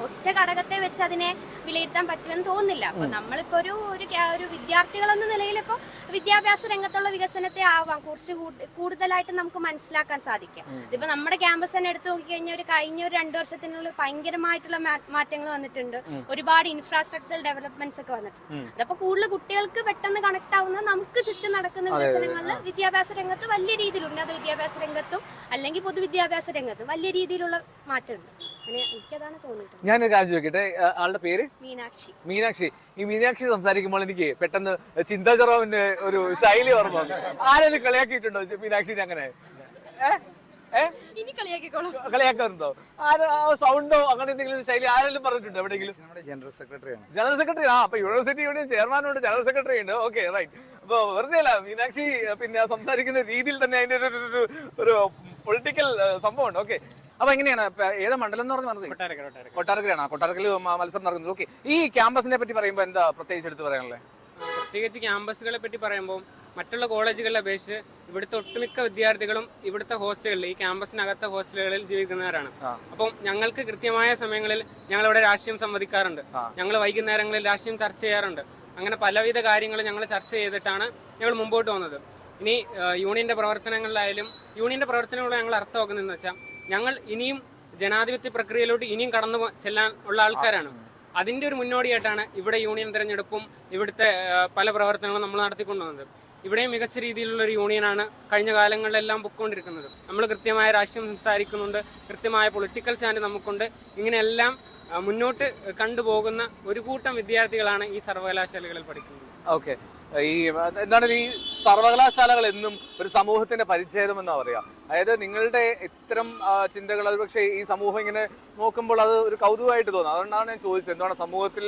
ഒറ്റ ഘടകത്തെ വെച്ച് അതിനെ വിലയിരുത്താൻ പറ്റുമെന്ന് തോന്നുന്നില്ല. അപ്പോൾ നമ്മളിപ്പോൾ ഒരു വിദ്യാർത്ഥികളെന്ന നിലയിൽ ഇപ്പോൾ വിദ്യാഭ്യാസ രംഗത്തുള്ള വികസനത്തെ ആവാം കുറച്ച് കൂടുതലായിട്ട് നമുക്ക് മനസ്സിലാക്കാൻ സാധിക്കും. ഇതിപ്പോൾ നമ്മുടെ ക്യാമ്പസ് തന്നെ എടുത്തു നോക്കിക്കഴിഞ്ഞാൽ കഴിഞ്ഞ ഒരു 2 വർഷത്തിനുള്ളിൽ ഭയങ്കരമായിട്ടുള്ള മാറ്റങ്ങൾ വന്നിട്ടുണ്ട്. ഒരുപാട് ഇൻഫ്രാസ്ട്രക്ചറൽ ഡെവലപ്മെന്റ്സ് ഒക്കെ വന്നിട്ടുണ്ട്. അതപ്പോൾ കൂടുതൽ കുട്ടികൾക്ക് പെട്ടെന്ന് കണക്ട് ആവുന്ന നമുക്ക് ചുറ്റും നടക്കുന്ന വികസനങ്ങളിൽ വിദ്യാഭ്യാസ രംഗത്ത് വലിയ രീതിയിൽ, ഉന്നത വിദ്യാഭ്യാസ രംഗത്തും അല്ലെങ്കിൽ പൊതുവിദ്യാഭ്യാസ രംഗത്തും വലിയ രീതിയിലുള്ള മാറ്റമുണ്ട്. എനിക്കതാണ് തോന്നിയിട്ടുണ്ട്. ഞാനൊരു കാര്യം ചോദിക്കട്ടെ, ആളുടെ പേര്? മീനാക്ഷി. ഈ മീനാക്ഷി സംസാരിക്കുമ്പോൾ എനിക്ക് പെട്ടെന്ന് ചിന്താ ജെറോമിന്റെ ഒരു ശൈലി ഓർമ്മ വന്നു. ആരെങ്കിലും കളിയാക്കിയിട്ടുണ്ടോ മീനാക്ഷിനെ? അങ്ങനെ കളിയാക്കാറുണ്ടോ? സൗണ്ടോ അങ്ങനെ എന്തെങ്കിലും ശൈലി ആരെങ്കിലും പറഞ്ഞിട്ടുണ്ടോ എവിടെയെങ്കിലും? ജനറൽ സെക്രട്ടറിയാണ്. General secretary. അപ്പൊ യൂണിവേഴ്സിറ്റി യൂണിയൻ ചെയർമാനുണ്ട്, ജനറൽ സെക്രട്ടറി ഉണ്ട്. Okay, right. അപ്പൊ വെറുതെ അല്ല, മീനാക്ഷി സംസാരിക്കുന്ന രീതിയിൽ തന്നെ അതിന്റെ ഒരു പൊളിറ്റിക്കൽ സംഭവമുണ്ട്. ഓക്കെ, അപ്പൊ എങ്ങനെയാണ്? ഏതാ മണ്ഡലം എന്ന് പറഞ്ഞത്? കൊട്ടാരക്കരയാണ്. കൊട്ടാരക്കരയിൽ മത്സരം നടക്കുന്നത്. ഓക്കെ, ഈ ക്യാമ്പസിനെ പറ്റി പറയുമ്പോൾ എന്താ പ്രത്യേകിച്ച് എടുത്ത് പറയാനുള്ളത്? പ്രത്യേകിച്ച് ക്യാമ്പസുകളെ പറ്റി പറയുമ്പോൾ മറ്റുള്ള കോളേജുകളെ അപേക്ഷിച്ച് ഇവിടുത്തെ ഒട്ടുമിക്ക വിദ്യാർത്ഥികളും ഇവിടുത്തെ ഹോസ്റ്റലുകളിൽ, ഈ ക്യാമ്പസിനകത്തെ ഹോസ്റ്റലുകളിൽ ജീവിക്കുന്നവരാണ്. അപ്പം ഞങ്ങൾക്ക് കൃത്യമായ സമയങ്ങളിൽ ഞങ്ങളിവിടെ രാഷ്ട്രീയം സംവദിക്കാറുണ്ട്. ഞങ്ങൾ വൈകുന്നേരങ്ങളിൽ രാഷ്ട്രീയം ചർച്ച ചെയ്യാറുണ്ട്. അങ്ങനെ പലവിധ കാര്യങ്ങൾ ഞങ്ങൾ ചർച്ച ചെയ്തിട്ടാണ് ഞങ്ങൾ മുമ്പോട്ട് പോകുന്നത്. ഇനി യൂണിയൻ്റെ പ്രവർത്തനങ്ങളിലായാലും യൂണിയൻ്റെ പ്രവർത്തനങ്ങളോട് ഞങ്ങൾ അർത്ഥമാക്കുന്നതെന്ന് വെച്ചാൽ ഞങ്ങൾ ഇനിയും ജനാധിപത്യ പ്രക്രിയയിലോട്ട് ഇനിയും കടന്നു ചെല്ലാൻ ഉള്ള ആൾക്കാരാണ്. അതിൻ്റെ ഒരു മുന്നോടിയായിട്ടാണ് ഇവിടെ യൂണിയൻ തിരഞ്ഞെടുപ്പും ഇവിടുത്തെ പല പ്രവർത്തനങ്ങളും നമ്മൾ നടത്തിക്കൊണ്ടുവന്നത്. ഇവിടെയും മികച്ച രീതിയിലുള്ളൊരു യൂണിയനാണ് കഴിഞ്ഞ കാലങ്ങളിലെല്ലാം പൊയ്ക്കൊണ്ടിരിക്കുന്നത്. നമ്മൾ കൃത്യമായ രാഷ്ട്രീയം സംസാരിക്കുന്നുണ്ട്, കൃത്യമായ പൊളിറ്റിക്കൽ സ്റ്റാൻഡ് നമുക്കുണ്ട്. ഇങ്ങനെയെല്ലാം മുന്നോട്ട് കണ്ടുപോകുന്ന ഒരു കൂട്ടം വിദ്യാർത്ഥികളാണ് ഈ സർവകലാശാലകളിൽ പഠിക്കുന്നത്. ഓക്കെ, ഈ എന്താണ് ഈ സർവകലാശാലകൾ എന്നും ഒരു സമൂഹത്തിന്റെ പരിച്ഛേദം എന്നാ പറയാ. അതായത് നിങ്ങളുടെ ഇത്തരം ചിന്തകൾ അത് പക്ഷേ ഈ സമൂഹം ഇങ്ങനെ നോക്കുമ്പോൾ അത് ഒരു കൗതുകമായിട്ട് തോന്നും. അതുകൊണ്ടാണ് ഞാൻ ചോദിച്ചത്, എന്താണ് സമൂഹത്തിൽ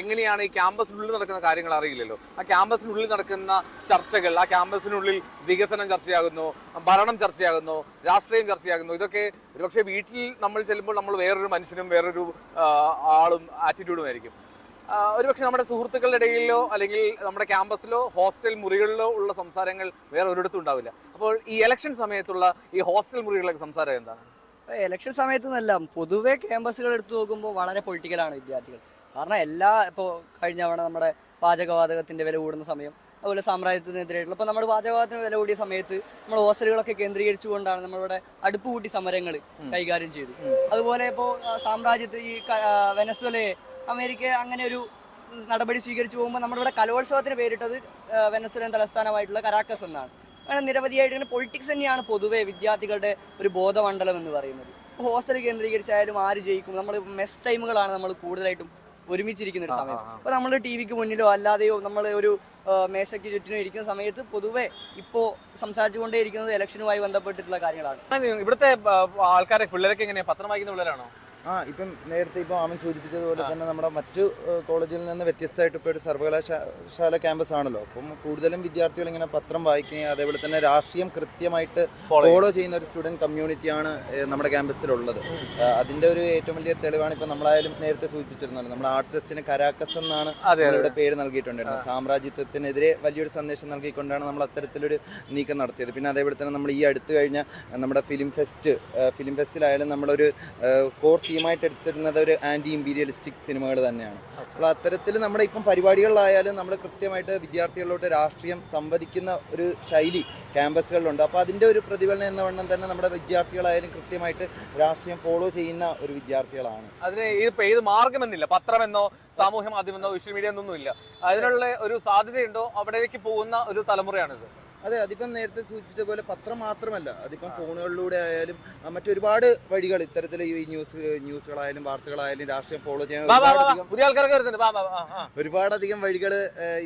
എങ്ങനെയാണ് ഈ ക്യാമ്പസിനുള്ളിൽ നടക്കുന്ന കാര്യങ്ങൾ അറിയില്ലല്ലോ. ആ ക്യാമ്പസിനുള്ളിൽ നടക്കുന്ന ചർച്ചകൾ, ആ ക്യാമ്പസിനുള്ളിൽ വികസനം ചർച്ചയാകുന്നു, ഭരണം ചർച്ചയാകുന്നു, രാഷ്ട്രീയം ചർച്ചയാകുന്നു. ഇതൊക്കെ ഒരുപക്ഷെ വീട്ടിൽ നമ്മൾ ചെല്ലുമ്പോൾ നമ്മൾ വേറൊരു മനുഷ്യനും വേറൊരു ആളും ആറ്റിറ്റ്യൂഡും ആയിരിക്കും. ഒരുപക്ഷെ നമ്മുടെ സുഹൃത്തുക്കളുടെ ഇടയിലോ അല്ലെങ്കിൽ നമ്മുടെ ക്യാമ്പസിലോ ഹോസ്റ്റൽ മുറികളിലോ ഉള്ള സംസാരങ്ങൾ വേറെ ഒരിടത്തും ഉണ്ടാവില്ല. അപ്പോൾ ഈ ഇലക്ഷൻ സമയത്തുള്ള ഈ ഹോസ്റ്റൽ മുറികളിലൊക്കെ സംസാരം എന്താണ്? ഇലക്ഷൻ സമയത്ത് എന്നല്ല, പൊതുവെ ക്യാമ്പസുകൾ എടുത്തു നോക്കുമ്പോൾ വളരെ പൊളിറ്റിക്കലാണ് വിദ്യാർത്ഥികൾ. കാരണം ഇപ്പോൾ കഴിഞ്ഞ തവണ നമ്മുടെ പാചകവാതകത്തിൻ്റെ വില കൂടുന്ന സമയം, അതുപോലെ സാമ്രാജ്യത്തിനെതിരായിട്ടുള്ള ഇപ്പോൾ നമ്മുടെ പാചകവാതകത്തിന് വില കൂടിയ സമയത്ത് നമ്മൾ ഹോസ്റ്റലുകളൊക്കെ കേന്ദ്രീകരിച്ചുകൊണ്ടാണ് നമ്മളിവിടെ അടുപ്പ് കൂട്ടി സമരങ്ങൾ കൈകാര്യം ചെയ്തു. അതുപോലെ ഇപ്പോൾ സാമ്രാജ്യത്തിൽ ഈ വെനസ്വേലയെ അമേരിക്ക അങ്ങനെ ഒരു നടപടി സ്വീകരിച്ചു പോകുമ്പോൾ നമ്മുടെ ഇവിടെ കലോത്സവത്തിന് പേരിട്ടത് വെനസ്വേലൻ തലസ്ഥാനമായിട്ടുള്ള കരാക്കസ് എന്നാണ്. അങ്ങനെ നിരവധിയായിട്ട് ഇങ്ങനെ പൊളിറ്റിക്സ് തന്നെയാണ് പൊതുവെ വിദ്യാർത്ഥികളുടെ ഒരു ബോധമണ്ഡലം എന്ന് പറയുന്നത്. ഹോസ്റ്റൽ കേന്ദ്രീകരിച്ചായാലും ആര് ജയിക്കും, നമ്മൾ മെസ് ടൈമുകളാണ് നമ്മൾ കൂടുതലായിട്ടും ഒരുമിച്ചിരിക്കുന്ന ഒരു സമയം. അപ്പോൾ നമ്മൾ ടി വിക്ക് മുന്നിലോ അല്ലാതെയോ നമ്മൾ ഒരു മേശയ്ക്ക് ചുറ്റിനും ഇരിക്കുന്ന സമയത്ത് പൊതുവെ ഇപ്പോൾ സംസാരിച്ചുകൊണ്ടേ ഇരിക്കുന്നത് ഇലക്ഷനുമായി ബന്ധപ്പെട്ടിട്ടുള്ള കാര്യങ്ങളാണ്. ഇവിടുത്തെ ആൾക്കാരെ പിള്ളേരൊക്കെ എങ്ങനെയാണ്? പത്രം വായിക്കുന്ന പിള്ളേരാണോ? ഇപ്പം നേരത്തെ ഇപ്പോൾ അവൻ സൂചിപ്പിച്ചതുപോലെ തന്നെ നമ്മുടെ മറ്റു കോളേജിൽ നിന്ന് വ്യത്യസ്തമായിട്ട് ഇപ്പോൾ ഒരു സർവകലാശാല ക്യാമ്പസ് ആണല്ലോ. അപ്പം കൂടുതലും വിദ്യാർത്ഥികൾ ഇങ്ങനെ പത്രം വായിക്കുകയും അതേപോലെ തന്നെ രാഷ്ട്രീയം കൃത്യമായിട്ട് ഫോളോ ചെയ്യുന്ന ഒരു സ്റ്റുഡൻറ് കമ്മ്യൂണിറ്റിയാണ് നമ്മുടെ ക്യാമ്പസിലുള്ളത്. അതിൻ്റെ ഒരു ഏറ്റവും വലിയ തെളിവാണ് ഇപ്പം നമ്മളായാലും നേരത്തെ സൂചിപ്പിച്ചിരുന്നത്. നമ്മുടെ ആർട്സ് ഫെസ്റ്റിന് കരാക്കസ് എന്നാണ് ഇവിടെ പേര് നൽകിയിട്ടുണ്ടായിരുന്നത്. സാമ്രാജ്യത്വത്തിനെതിരെ വലിയൊരു സന്ദേശം നൽകിക്കൊണ്ടാണ് നമ്മൾ അത്തരത്തിലൊരു നീക്കം നടത്തിയത്. പിന്നെ അതേപോലെ തന്നെ നമ്മൾ ഈ അടുത്ത് കഴിഞ്ഞ നമ്മുടെ ഫിലിം ഫെസ്റ്റിലായാലും നമ്മളൊരു കോർ തീമായിട്ട് എടുത്തിരുന്നത് ഒരു ആൻറ്റി ഇമ്പീരിയലിസ്റ്റിക് സിനിമകൾ തന്നെയാണ്. അപ്പോൾ അത്തരത്തിൽ നമ്മുടെ ഇപ്പം പരിപാടികളിലായാലും നമ്മൾ കൃത്യമായിട്ട് വിദ്യാർത്ഥികളിലോട്ട് രാഷ്ട്രീയം സംവദിക്കുന്ന ഒരു ശൈലി ക്യാമ്പസുകളിലുണ്ട്. അപ്പോൾ അതിൻ്റെ ഒരു പ്രതിഫലനം എന്ന വണ്ണം തന്നെ നമ്മുടെ വിദ്യാർത്ഥികളായാലും കൃത്യമായിട്ട് രാഷ്ട്രീയം ഫോളോ ചെയ്യുന്ന ഒരു വിദ്യാർത്ഥികളാണ്. അതിന് ഇതിപ്പോൾ ഏത് മാർഗമെന്നില്ല, പത്രമെന്നോ സാമൂഹ്യ മാധ്യമമെന്നോ സോഷ്യൽ മീഡിയ എന്നൊന്നുമില്ല. അതിനുള്ള ഒരു സാധ്യതയുണ്ടോ അവിടേക്ക് പോകുന്ന ഒരു തലമുറയാണിത്. അതെ, അതിപ്പം നേരത്തെ സൂചിപ്പിച്ച പോലെ പത്രം മാത്രമല്ല, അതിപ്പം ഫോണുകളിലൂടെ ആയാലും മറ്റൊരുപാട് വഴികൾ ഇത്തരത്തിൽ ഈ ന്യൂസുകളായാലും വാർത്തകളായാലും രാഷ്ട്രീയം ഫോളോ ചെയ്യാൻ പുതിയ ആൾക്കാരൊക്കെ വരുന്നുണ്ട്. ഒരുപാടധികം വഴികൾ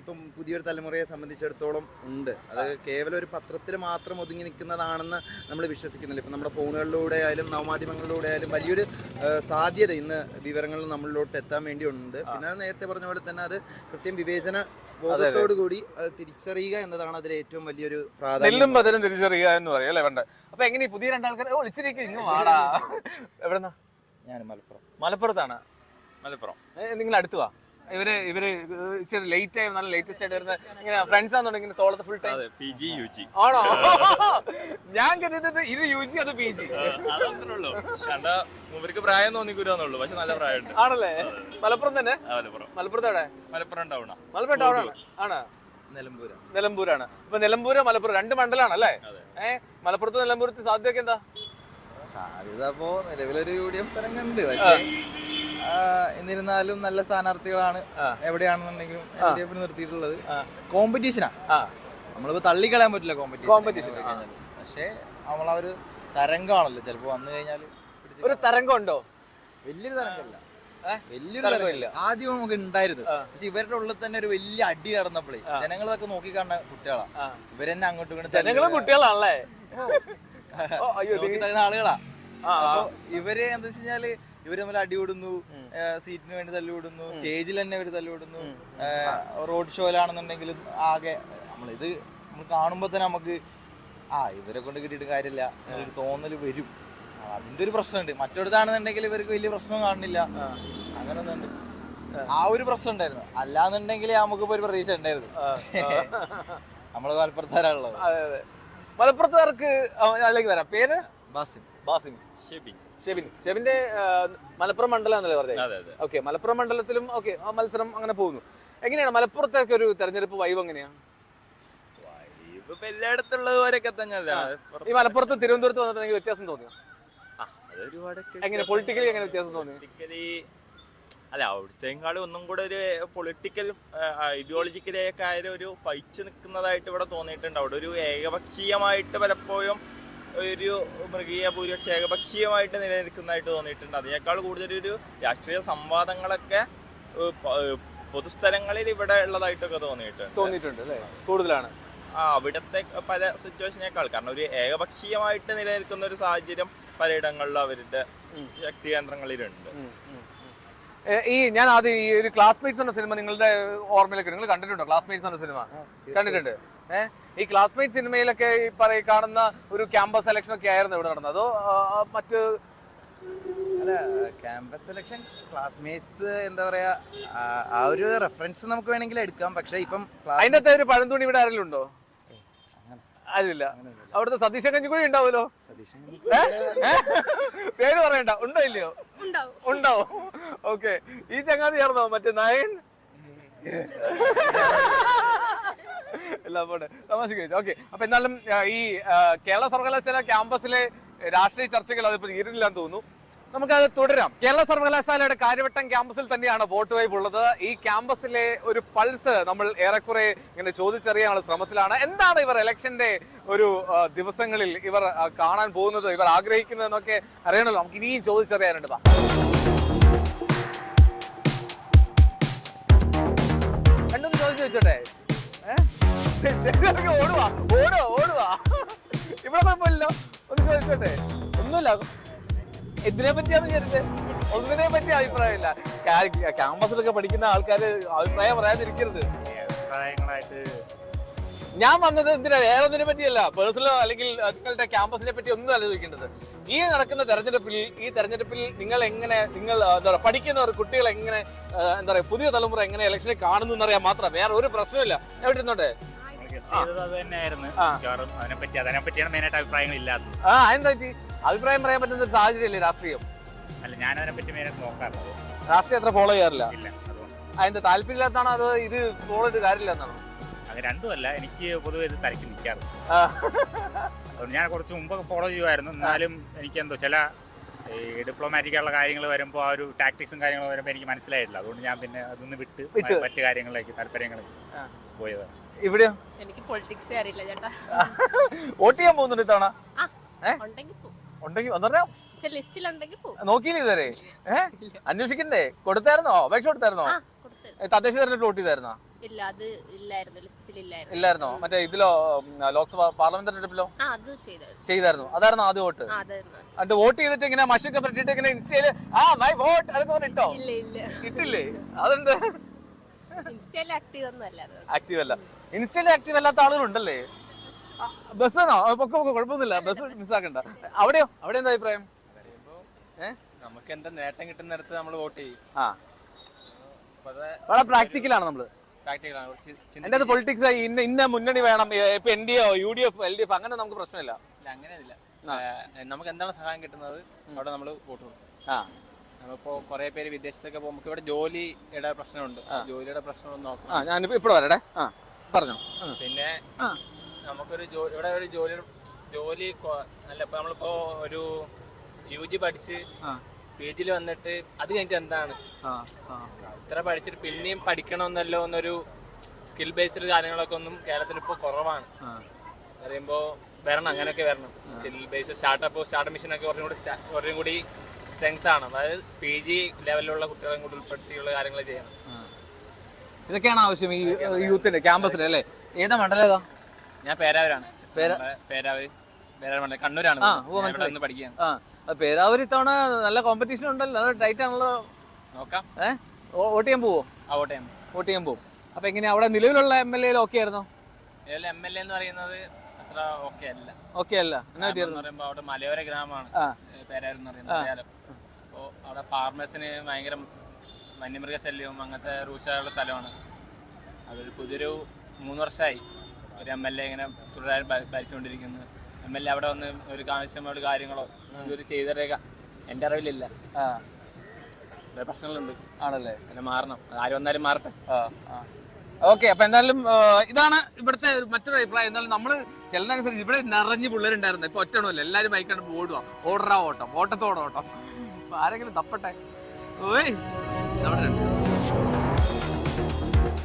ഇപ്പം പുതിയൊരു തലമുറയെ സംബന്ധിച്ചിടത്തോളം ഉണ്ട്. അത് കേവലം ഒരു പത്രത്തിൽ മാത്രം ഒതുങ്ങി നിൽക്കുന്നതാണെന്ന് നമ്മൾ വിശ്വസിക്കുന്നില്ല. ഇപ്പം നമ്മുടെ ഫോണുകളിലൂടെ ആയാലും നവമാധ്യമങ്ങളിലൂടെ ആയാലും വലിയൊരു സാധ്യത ഇന്ന് വിവരങ്ങൾ നമ്മളിലോട്ട് എത്താൻ വേണ്ടി ഉണ്ട്. പിന്നെ നേരത്തെ പറഞ്ഞ പോലെ തന്നെ അത് കൃത്യം വിവേചന ബോധത്തോടുകൂടി തിരിച്ചറിയുക എന്നതാണ് അതിൽ ഏറ്റവും വലിയൊരു പ്രാധാന്യം. നെല്ലും ബദലും തിരിച്ചറിയുക എന്ന് പറയും അല്ലേ വേണ്ട. അപ്പൊ എങ്ങനെ പുതിയ രണ്ടാൾക്കാർ വിളിച്ചിരിക്കും ഇങ്ങ് വാടാ. എവിടെന്നാ? ഞാൻ മലപ്പുറത്താണ്. മലപ്പുറം നിങ്ങൾ അടുത്ത് വാ. ഇവര് ഇച്ചിരി ലേറ്റ് ആയി നല്ല ലേറ്റസ്റ്റ് ആയിട്ട് വരുന്ന ഇങ്ങനെ ഫ്രണ്ട്സ് ആണെന്നുണ്ടെങ്കിൽ തോളത്ത് ഫുൾ ടൈം ആണോ? ഞാൻ കരുതുന്നത് ഇത് UG അത് PG പ്രായം തോന്നിക്കൂരാന്നുള്ളൂ, പക്ഷെ നല്ല പ്രായമുണ്ട്. ആണല്ലേ? മലപ്പുറം തന്നെ? മലപ്പുറത്ത് എവിടെ? മലപ്പുറം ടൗണാണ്. മലപ്പുറം ടൗണാണ്. ആണ് നിലമ്പൂരാണ്. അപ്പൊ നിലമ്പൂര് മലപ്പുറം 2 മണ്ഡലമാണ് അല്ലേ? മലപ്പുറത്ത് നിലമ്പൂരത്ത് സാധ്യതയൊക്കെ എന്താ? സാധ്യത ഇപ്പോ നിലവിലൊരു UDF തരംഗമുണ്ട്. പക്ഷേ എന്നിരുന്നാലും നല്ല സ്ഥാനാർത്ഥികളാണ് എവിടെയാണെന്നുണ്ടെങ്കിലും LDF നിർത്തിയിട്ടുള്ളത്. കോമ്പറ്റീഷനാ, നമ്മളിപ്പോ തള്ളിക്കളയാൻ പറ്റില്ല കോമ്പറ്റീഷൻ. പക്ഷേ നമ്മളാ ഒരു തരംഗമാണല്ലോ ചിലപ്പോ വന്നു കഴിഞ്ഞാല്. ഒരു തരംഗം ഉണ്ടോ? വലിയൊരു തരംഗമില്ല, വലിയൊരു തരംഗമില്ല. ആദ്യം നമുക്ക് ഉണ്ടായിരുന്നു. പക്ഷെ ഇവരുടെ ഉള്ളിൽ തന്നെ ഒരു വലിയ അടി നടന്നപ്പോഴേ ജനങ്ങളൊക്കെ നോക്കിക്കാണ കുട്ടികളാ. ഇവരെന്നെ അങ്ങോട്ടും ഇങ്ങോട്ടും കുട്ടികളാണല്ലേ? നോക്കി തരുന്ന ആളുകളാ. അപ്പൊ ഇവര് എന്താ വെച്ച് കഴിഞ്ഞാല് ഇവര് തമ്മിൽ അടികൂടുന്നു, സീറ്റിന് വേണ്ടി തല്ലുകൂടുന്നു, സ്റ്റേജിൽ തന്നെ ഇവര് തല്ലുകൂടുന്നു. റോഡ് ഷോയിലാണെന്നുണ്ടെങ്കിലും ആകെ നമ്മൾ കാണുമ്പോ തന്നെ നമുക്ക് ഇവരെ കൊണ്ട് കിട്ടിയിട്ട് കാര്യമില്ല എന്നൊരു തോന്നല് വരും. അതിന്റെ ഒരു പ്രശ്നമുണ്ട്. മറ്റൊരുത്താണെന്നുണ്ടെങ്കിൽ ഇവർക്ക് വലിയ പ്രശ്നം കാണുന്നില്ല. അങ്ങനെ ഒന്നുണ്ട്, ആ ഒരു പ്രശ്നം ഉണ്ടായിരുന്നു. അല്ലാന്നുണ്ടെങ്കിൽ നമുക്കിപ്പോ ഒരു പ്രതീക്ഷ ഉണ്ടായിരുന്നു. നമ്മള് മലപ്പുറത്താരാണുള്ളത്. മലപ്പുറത്തുകാർക്ക് അതിലേക്ക് വരാം. പേര്? ബാസിം. ഷെബിന്റെ മലപ്പുറം മണ്ഡലം എന്നല്ലേ പറഞ്ഞത്? ഓക്കെ, മലപ്പുറം മണ്ഡലത്തിലും ഓക്കെ ആ മത്സരം അങ്ങനെ പോകുന്നു. എങ്ങനെയാണ് മലപ്പുറത്തേക്ക് ഒരു തെരഞ്ഞെടുപ്പ് വൈബ് എങ്ങനെയാണ്? എല്ലായിടത്തുള്ളവരൊക്കെ തന്നെയല്ലേ. ഈ മലപ്പുറത്ത് തിരുവനന്തപുരത്ത് വന്നിട്ടുണ്ടെങ്കിൽ വ്യത്യാസം തോന്നിയോ? എങ്ങനെ പൊളിറ്റിക്കലി എങ്ങനെ വ്യത്യാസം തോന്നി? അല്ല, അവിടുത്തേക്കാളും ഒന്നും കൂടെ ഒരു പൊളിറ്റിക്കൽ ഐഡിയോളജിക്കലൊക്കെ ആയാലും ഒരു ഫൈറ്റ് നിൽക്കുന്നതായിട്ട് ഇവിടെ തോന്നിയിട്ടുണ്ട്. അവിടെ ഒരു ഏകപക്ഷീയമായിട്ട് പലപ്പോഴും ഒരു മൃഗീയ ഭൂരിപക്ഷം ഏകപക്ഷീയമായിട്ട് നിലനിൽക്കുന്നതായിട്ട് തോന്നിയിട്ടുണ്ട്. അതിനേക്കാൾ കൂടുതലൊരു രാഷ്ട്രീയ സംവാദങ്ങളൊക്കെ പൊതുസ്ഥലങ്ങളിൽ ഇവിടെ ഉള്ളതായിട്ടൊക്കെ തോന്നിയിട്ടുണ്ട് അല്ലേ? കൂടുതലാണ് അവിടുത്തെ പല സിറ്റുവേഷനേക്കാൾ. കാരണം ഒരു ഏകപക്ഷീയമായിട്ട് നിലനിൽക്കുന്ന ഒരു സാഹചര്യം പലയിടങ്ങളിലും അവരുടെ ശക്തി കേന്ദ്രങ്ങളിലുണ്ട്. ഞാൻ ആദ്യം ഈ ഒരു ക്ലാസ്മേറ്റ്സ് എന്ന സിനിമ നിങ്ങളുടെ ഓർമ്മയിലൊക്കെ നിങ്ങൾ കണ്ടിട്ടുണ്ടോ? ക്ലാസ്മേറ്റ്സ് എന്ന സിനിമ കണ്ടിട്ടുണ്ട്? ഈ ക്ലാസ്മേറ്റ് സിനിമയിലൊക്കെ ഈ കാണുന്ന ഒരു ക്യാമ്പസ് സെലക്ഷൻ ഒക്കെ ആയിരുന്നു ഇവിടെ നടന്നത്, അതോ മറ്റ്? അല്ല, ക്യാമ്പസ് സെലക്ഷൻ ക്ലാസ്മേറ്റ്സ് എന്താ പറയാ, ആ ഒരു റെഫറൻസ് നമുക്ക് വേണമെങ്കിൽ എടുക്കാം. പക്ഷെ ഇപ്പം അതിനകത്ത് ഒരു പഴന്തുണി ഇവിടെ ആരെങ്കിലും ഉണ്ടോ? ആരുമില്ല. അവിടുത്തെ സതീശൻ കഞ്ഞിക്കുഴി ഉണ്ടാവുമല്ലോ. പേര് പറയണ്ട, ഉണ്ടോ ഇല്ലയോ? ഉണ്ടാവും. ഓക്കെ, ഈ ചങ്ങാതി ചേർന്നോ മറ്റേ നായൻ? എല്ലാം പോട്ടെ, തമാശ കഴിച്ചു. ഓക്കെ, അപ്പൊ എന്നാലും ഈ കേരള സർവകലാശാല ക്യാമ്പസിലെ രാഷ്ട്രീയ ചർച്ചകൾ അതിപ്പോ തീരുന്നില്ലാന്ന് തോന്നുന്നു. നമുക്കത് തുടരാം. കേരള സർവകലാശാലയുടെ കാര്യവട്ടം ക്യാമ്പസിൽ തന്നെയാണ് വോട്ട് വൈബ് ഉള്ളത്. ഈ ക്യാമ്പസിലെ ഒരു പൾസ് നമ്മൾ ഏറെക്കുറെ ഇങ്ങനെ ചോദിച്ചറിയാനുള്ള ശ്രമത്തിലാണ്. എന്താണ് ഇവർ ഇലക്ഷന്റെ ഒരു ദിവസങ്ങളിൽ ഇവർ കാണാൻ പോകുന്നത്, ഇവർ ആഗ്രഹിക്കുന്നതെന്നൊക്കെ അറിയണല്ലോ. നമുക്ക് ഇനിയും ചോദിച്ചറിയാനുണ്ട്. രണ്ടൊന്ന് ചോദിച്ചു വെച്ചോട്ടെ. ഓടുവാ ഇവിടെ കുഴപ്പമില്ലല്ലോ. ഒന്ന് ചോദിച്ചോട്ടെ. ഒന്നുമില്ല, എന്തിനെ പറ്റിയാന്ന് വിചാരിച്ചേ? ഒന്നിനെ പറ്റി അഭിപ്രായമില്ല. ക്യാമ്പസിലൊക്കെ പഠിക്കുന്ന ആൾക്കാര് അഭിപ്രായം പറയാതിരിക്കരുത്. അഭിപ്രായങ്ങളായിട്ട് ഞാൻ വന്നത് എന്തിനാ, വേറെ ഒന്നിനെ പറ്റിയല്ല, പേഴ്സണലോ അല്ലെങ്കിൽ നിങ്ങളുടെ ക്യാമ്പസിനെ പറ്റി ഒന്നും അല്ല ചോദിക്കേണ്ടത്. ഈ നടക്കുന്ന തെരഞ്ഞെടുപ്പിൽ നിങ്ങൾ എങ്ങനെ, നിങ്ങൾ എന്താ പറയുക, പഠിക്കുന്നവർ, കുട്ടികൾ എങ്ങനെ, എന്താ പറയുക, പുതിയ തലമുറ എങ്ങനെ ഇലക്ഷനെ കാണുന്നു എന്നറിയാൻ മാത്രം, വേറെ ഒരു പ്രശ്നമില്ല. എവിടെ ഇരുന്നോട്ടെ? അതിനെപ്പറ്റിയാണ് മെയിനായിട്ട് അഭിപ്രായങ്ങൾ ഇല്ലാത്തത്. എന്താ പറ്റി? അഭിപ്രായം പറയാൻ പറ്റുന്ന ഒരു സാഹചര്യമല്ലേ രാഷ്ട്രീയം? അല്ല, ഞാൻ അതിനെപ്പറ്റി മെയിനായിട്ട് നോക്കാറുള്ളത്. രാഷ്ട്രീയം അത്ര ഫോളോ ചെയ്യാറില്ല. ഇല്ല, അതുകൊണ്ട് എന്താ താല്പര്യമില്ലാത്തതാണോ അതോ ഇത് ഫോളോ ചെയ്ത് കാര്യമില്ല എന്നാണോ? അത് രണ്ടുമല്ല, എനിക്ക് പൊതുവെ ഇത് തലയ്ക്ക് നിൽക്കാറുണ്ട്. അതുകൊണ്ട് ഞാൻ കുറച്ച് മുമ്പ് ഫോളോ ചെയ്യുമായിരുന്നു. എന്നാലും എനിക്ക് എന്തോ ചില ഈ ഡിപ്ലോമാറ്റിക്കുള്ള കാര്യങ്ങൾ വരുമ്പോൾ ആ ഒരു ടാക്ടിക്സും കാര്യങ്ങളും വരുമ്പോൾ എനിക്ക് മനസ്സിലായിട്ടില്ല. അതുകൊണ്ട് ഞാൻ പിന്നെ അതൊന്ന് വിട്ട് മറ്റു കാര്യങ്ങളിലേക്ക്, താല്പര്യങ്ങളിലേക്ക് പോയതാണ്. ഇവിടെയോ? എനിക്ക് പൊളിറ്റിക്സ് അറിയില്ല ചേട്ടാ. വോട്ട് ചെയ്യാൻ പോകുന്നുണ്ട് ഇത്തവണ? ഉണ്ടെങ്കിൽ ഉണ്ടെങ്കിൽ ലിസ്റ്റിലുണ്ടെങ്കിൽ നോക്കിയില്ല ഇതുവരെ? അന്വേഷിക്കണ്ടേ? കൊടുത്തായിരുന്നോ? അപേക്ഷ കൊടുത്തായിരുന്നോ? തദ്ദേശ തെരഞ്ഞെടുപ്പ് വോട്ട് ചെയ്തായിരുന്നോ? ഇല്ല, അത് ഇല്ലായിരുന്നു, ലിസ്റ്റിലില്ലായിരുന്നു. ഇല്ലായിരുന്നോ? മറ്റേ ഇതിലോ, ലോക്സഭ പാർലമെന്റ് തെരഞ്ഞെടുപ്പിലോ അത് ചെയ്തായിരുന്നു? അതായിരുന്നു ആദ്യം വോട്ട്? അത് വോട്ട് ചെയ്തിട്ട് ഇങ്ങനെ മഷൊക്കെ പറ്റിട്ട് ഇങ്ങനെ ഇൻസ്റ്റയില് മൈ വോട്ട് അതൊക്കെ ഇട്ടോ? ഇട്ടില്ലേ? അതെന്ത്? ആക്റ്റീവ് അല്ല. ഇൻസ്റ്റയിൽ ആക്റ്റീവ് അല്ലാത്ത ആളുകളുണ്ടല്ലേ? ബസ്സാണോ? പൊക്കെ കുഴപ്പമൊന്നുമില്ല, ബസ് മിസ്സാക്കണ്ട. അവിടെയോ? അവിടെ എന്താ അഭിപ്രായം? നമുക്ക് എന്താ നേട്ടം കിട്ടുന്നിടത്ത് നമ്മൾ വോട്ട് ചെയ്യും. വളരെ പ്രാക്ടിക്കലാണ് നമ്മള്. എന്റെ അത് പൊളിറ്റിക്സ് ഇന്ന മുന്നണി വേണം, ഇപ്പൊ NDA, UDF, LDF അങ്ങനെ നമുക്ക് പ്രശ്നമില്ല. അങ്ങനെയൊന്നുമില്ല. നമുക്ക് എന്താണ് സഹായം കിട്ടുന്നത് അവിടെ നമ്മൾ വോട്ട് കൊടുക്കും. നമ്മളിപ്പോ കുറെ പേര് വിദേശത്തൊക്കെ പോകുമ്പോൾ ഇവിടെ ജോലിയുടെ പ്രശ്നമുണ്ട്. ജോലിയുടെ പ്രശ്നം നോക്കാം. ഞാനിപ്പോ ഇപ്പോൾ വരട്ടെ, പറഞ്ഞോ. പിന്നെ നമുക്കൊരു ഇവിടെ ഒരു ജോലി അല്ല, ഇപ്പൊ നമ്മളിപ്പോ ഒരു UG പഠിച്ച് PG വന്നിട്ട് അത് കഴിഞ്ഞിട്ട് എന്താണ് ഇത്ര പഠിച്ചിട്ട് പിന്നെയും പഠിക്കണമെന്നല്ലോ എന്നൊരു സ്കിൽ ബേസ്ഡ് കാര്യങ്ങളൊക്കെ ഒന്നും കേരളത്തിൽ ഇപ്പോൾ കുറവാണ്. പറയുമ്പോൾ വരണം, അങ്ങനെയൊക്കെ വരണം. സ്കിൽ ബേസ്ഡ് സ്റ്റാർട്ടപ്പ് മിഷനൊക്കെ കുറച്ചും കൂടി സ്ട്രെങ്ത് ആണ്. അതായത് PG ലെവലിലുള്ള കുട്ടികളെ കൂടി ഉൾപ്പെടുത്തിയുള്ള കാര്യങ്ങൾ ചെയ്യണം. ഇതൊക്കെയാണ് ആവശ്യം ഈ യൂത്തിന്റെ ക്യാമ്പസിൽ അല്ലേ? ഏതാ മണ്ഡലം? ഞാൻ പേരാവൂരാണ്. പേരാവൂർ മണ്ഡലം, കണ്ണൂരാണ്. പഠിക്കുകയാണ്. പേരാവൂർ ഇത്തവണ നല്ല കോമ്പറ്റീഷൻ ഉണ്ടല്ലോ, നല്ല ടൈറ്റ് ആണല്ലോ. നോക്കാം. വോട്ട് ചെയ്യാൻ പോവോ? വോട്ട് ചെയ്യാൻ പോവും. അപ്പൊ എങ്ങനെയാ അവിടെ നിലവിലുള്ള MLA ഓക്കെ ആയിരുന്നോ? MLA എന്ന് പറയുന്നത് അത്ര ഓക്കെ അല്ല. ഓക്കെ അല്ല എന്ന് പറയുമ്പോ അവിടെ മലയോര ഗ്രാമമാണ് പേരാവൂർ എന്ന് പറയുന്നത്. അപ്പോൾ അവിടെ ഫാർമേഴ്സിന് ഭയങ്കര വന്യമൃഗശല്യവും അങ്ങനത്തെ രൂക്ഷമായുള്ള സ്ഥലമാണ്. അതൊരു പുതിയൊരു 3 വർഷമായി ഒരു MLA ഇങ്ങനെ തുടരാൻ ഭരിച്ചുകൊണ്ടിരിക്കുന്നത്. MLA അവിടെ വന്ന് ഒരു ആവശ്യമായ കാര്യങ്ങളോ ഇതൊരു ചെയ്തേക്കാം എൻ്റെ അറിവിലില്ല. പ്രശ്നങ്ങളുണ്ട് ആണല്ലേ? അങ്ങനെ മാറണം, ആര് വന്നാലും മാറട്ടെ. ഓക്കെ, അപ്പൊ എന്തായാലും ഇതാണ് ഇവിടുത്തെ മറ്റൊരു അഭിപ്രായം. എന്നാലും നമ്മള് ചിലതനുസരിച്ച് ഇവിടെ നിറഞ്ഞ് പിള്ളേരുണ്ടായിരുന്നു. ഇപ്പൊ ഒറ്റണമല്ല, എല്ലാവരും ബൈക്കാണ് ഓടുക. ഓടറാ ഓട്ടം, ഓട്ടത്തോടെ ഓട്ടം. ആരെങ്കിലും തപ്പട്ടെ. ഓയ്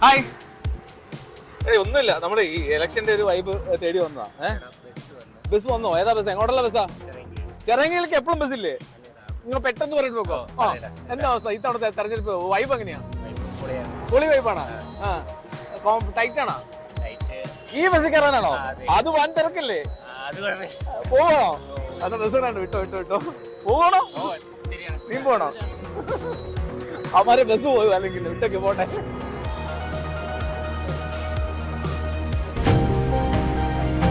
ഹായ്. ഒന്നുമില്ല, നമ്മള് ഈ ഇലക്ഷന്റെ ഒരു വൈബ് തേടി വന്നതാ. ബസ് വന്നോ? ഏതാ ബസ്? എങ്ങോട്ടുള്ള ബസ്സാ? ചെറങ്ങയിലേക്ക് എപ്പോഴും ബസ്സില്ലേ? നിങ്ങൾ പെട്ടെന്ന് പറഞ്ഞിട്ട് നോക്കോ. എന്താ അവസ്ഥ ഇത്തവണത്തെ തെരഞ്ഞെടുപ്പ് വൈബ് എങ്ങനെയാ? പൊളി വൈബാണോ? ടൈറ്റ് ആണോ? ഈ ബസ്സിൽ കയറാനാണോ? അത് വൻ തിരക്കല്ലേ? പോകണോ? അത് ബസ് കണ്ടോ? വിട്ടോ പോകണോ? നീ പോണോ? അവന്മാരെ ബസ് പോയോ? അല്ലെങ്കിൽ വിട്ടൊക്കെ പോട്ടെ.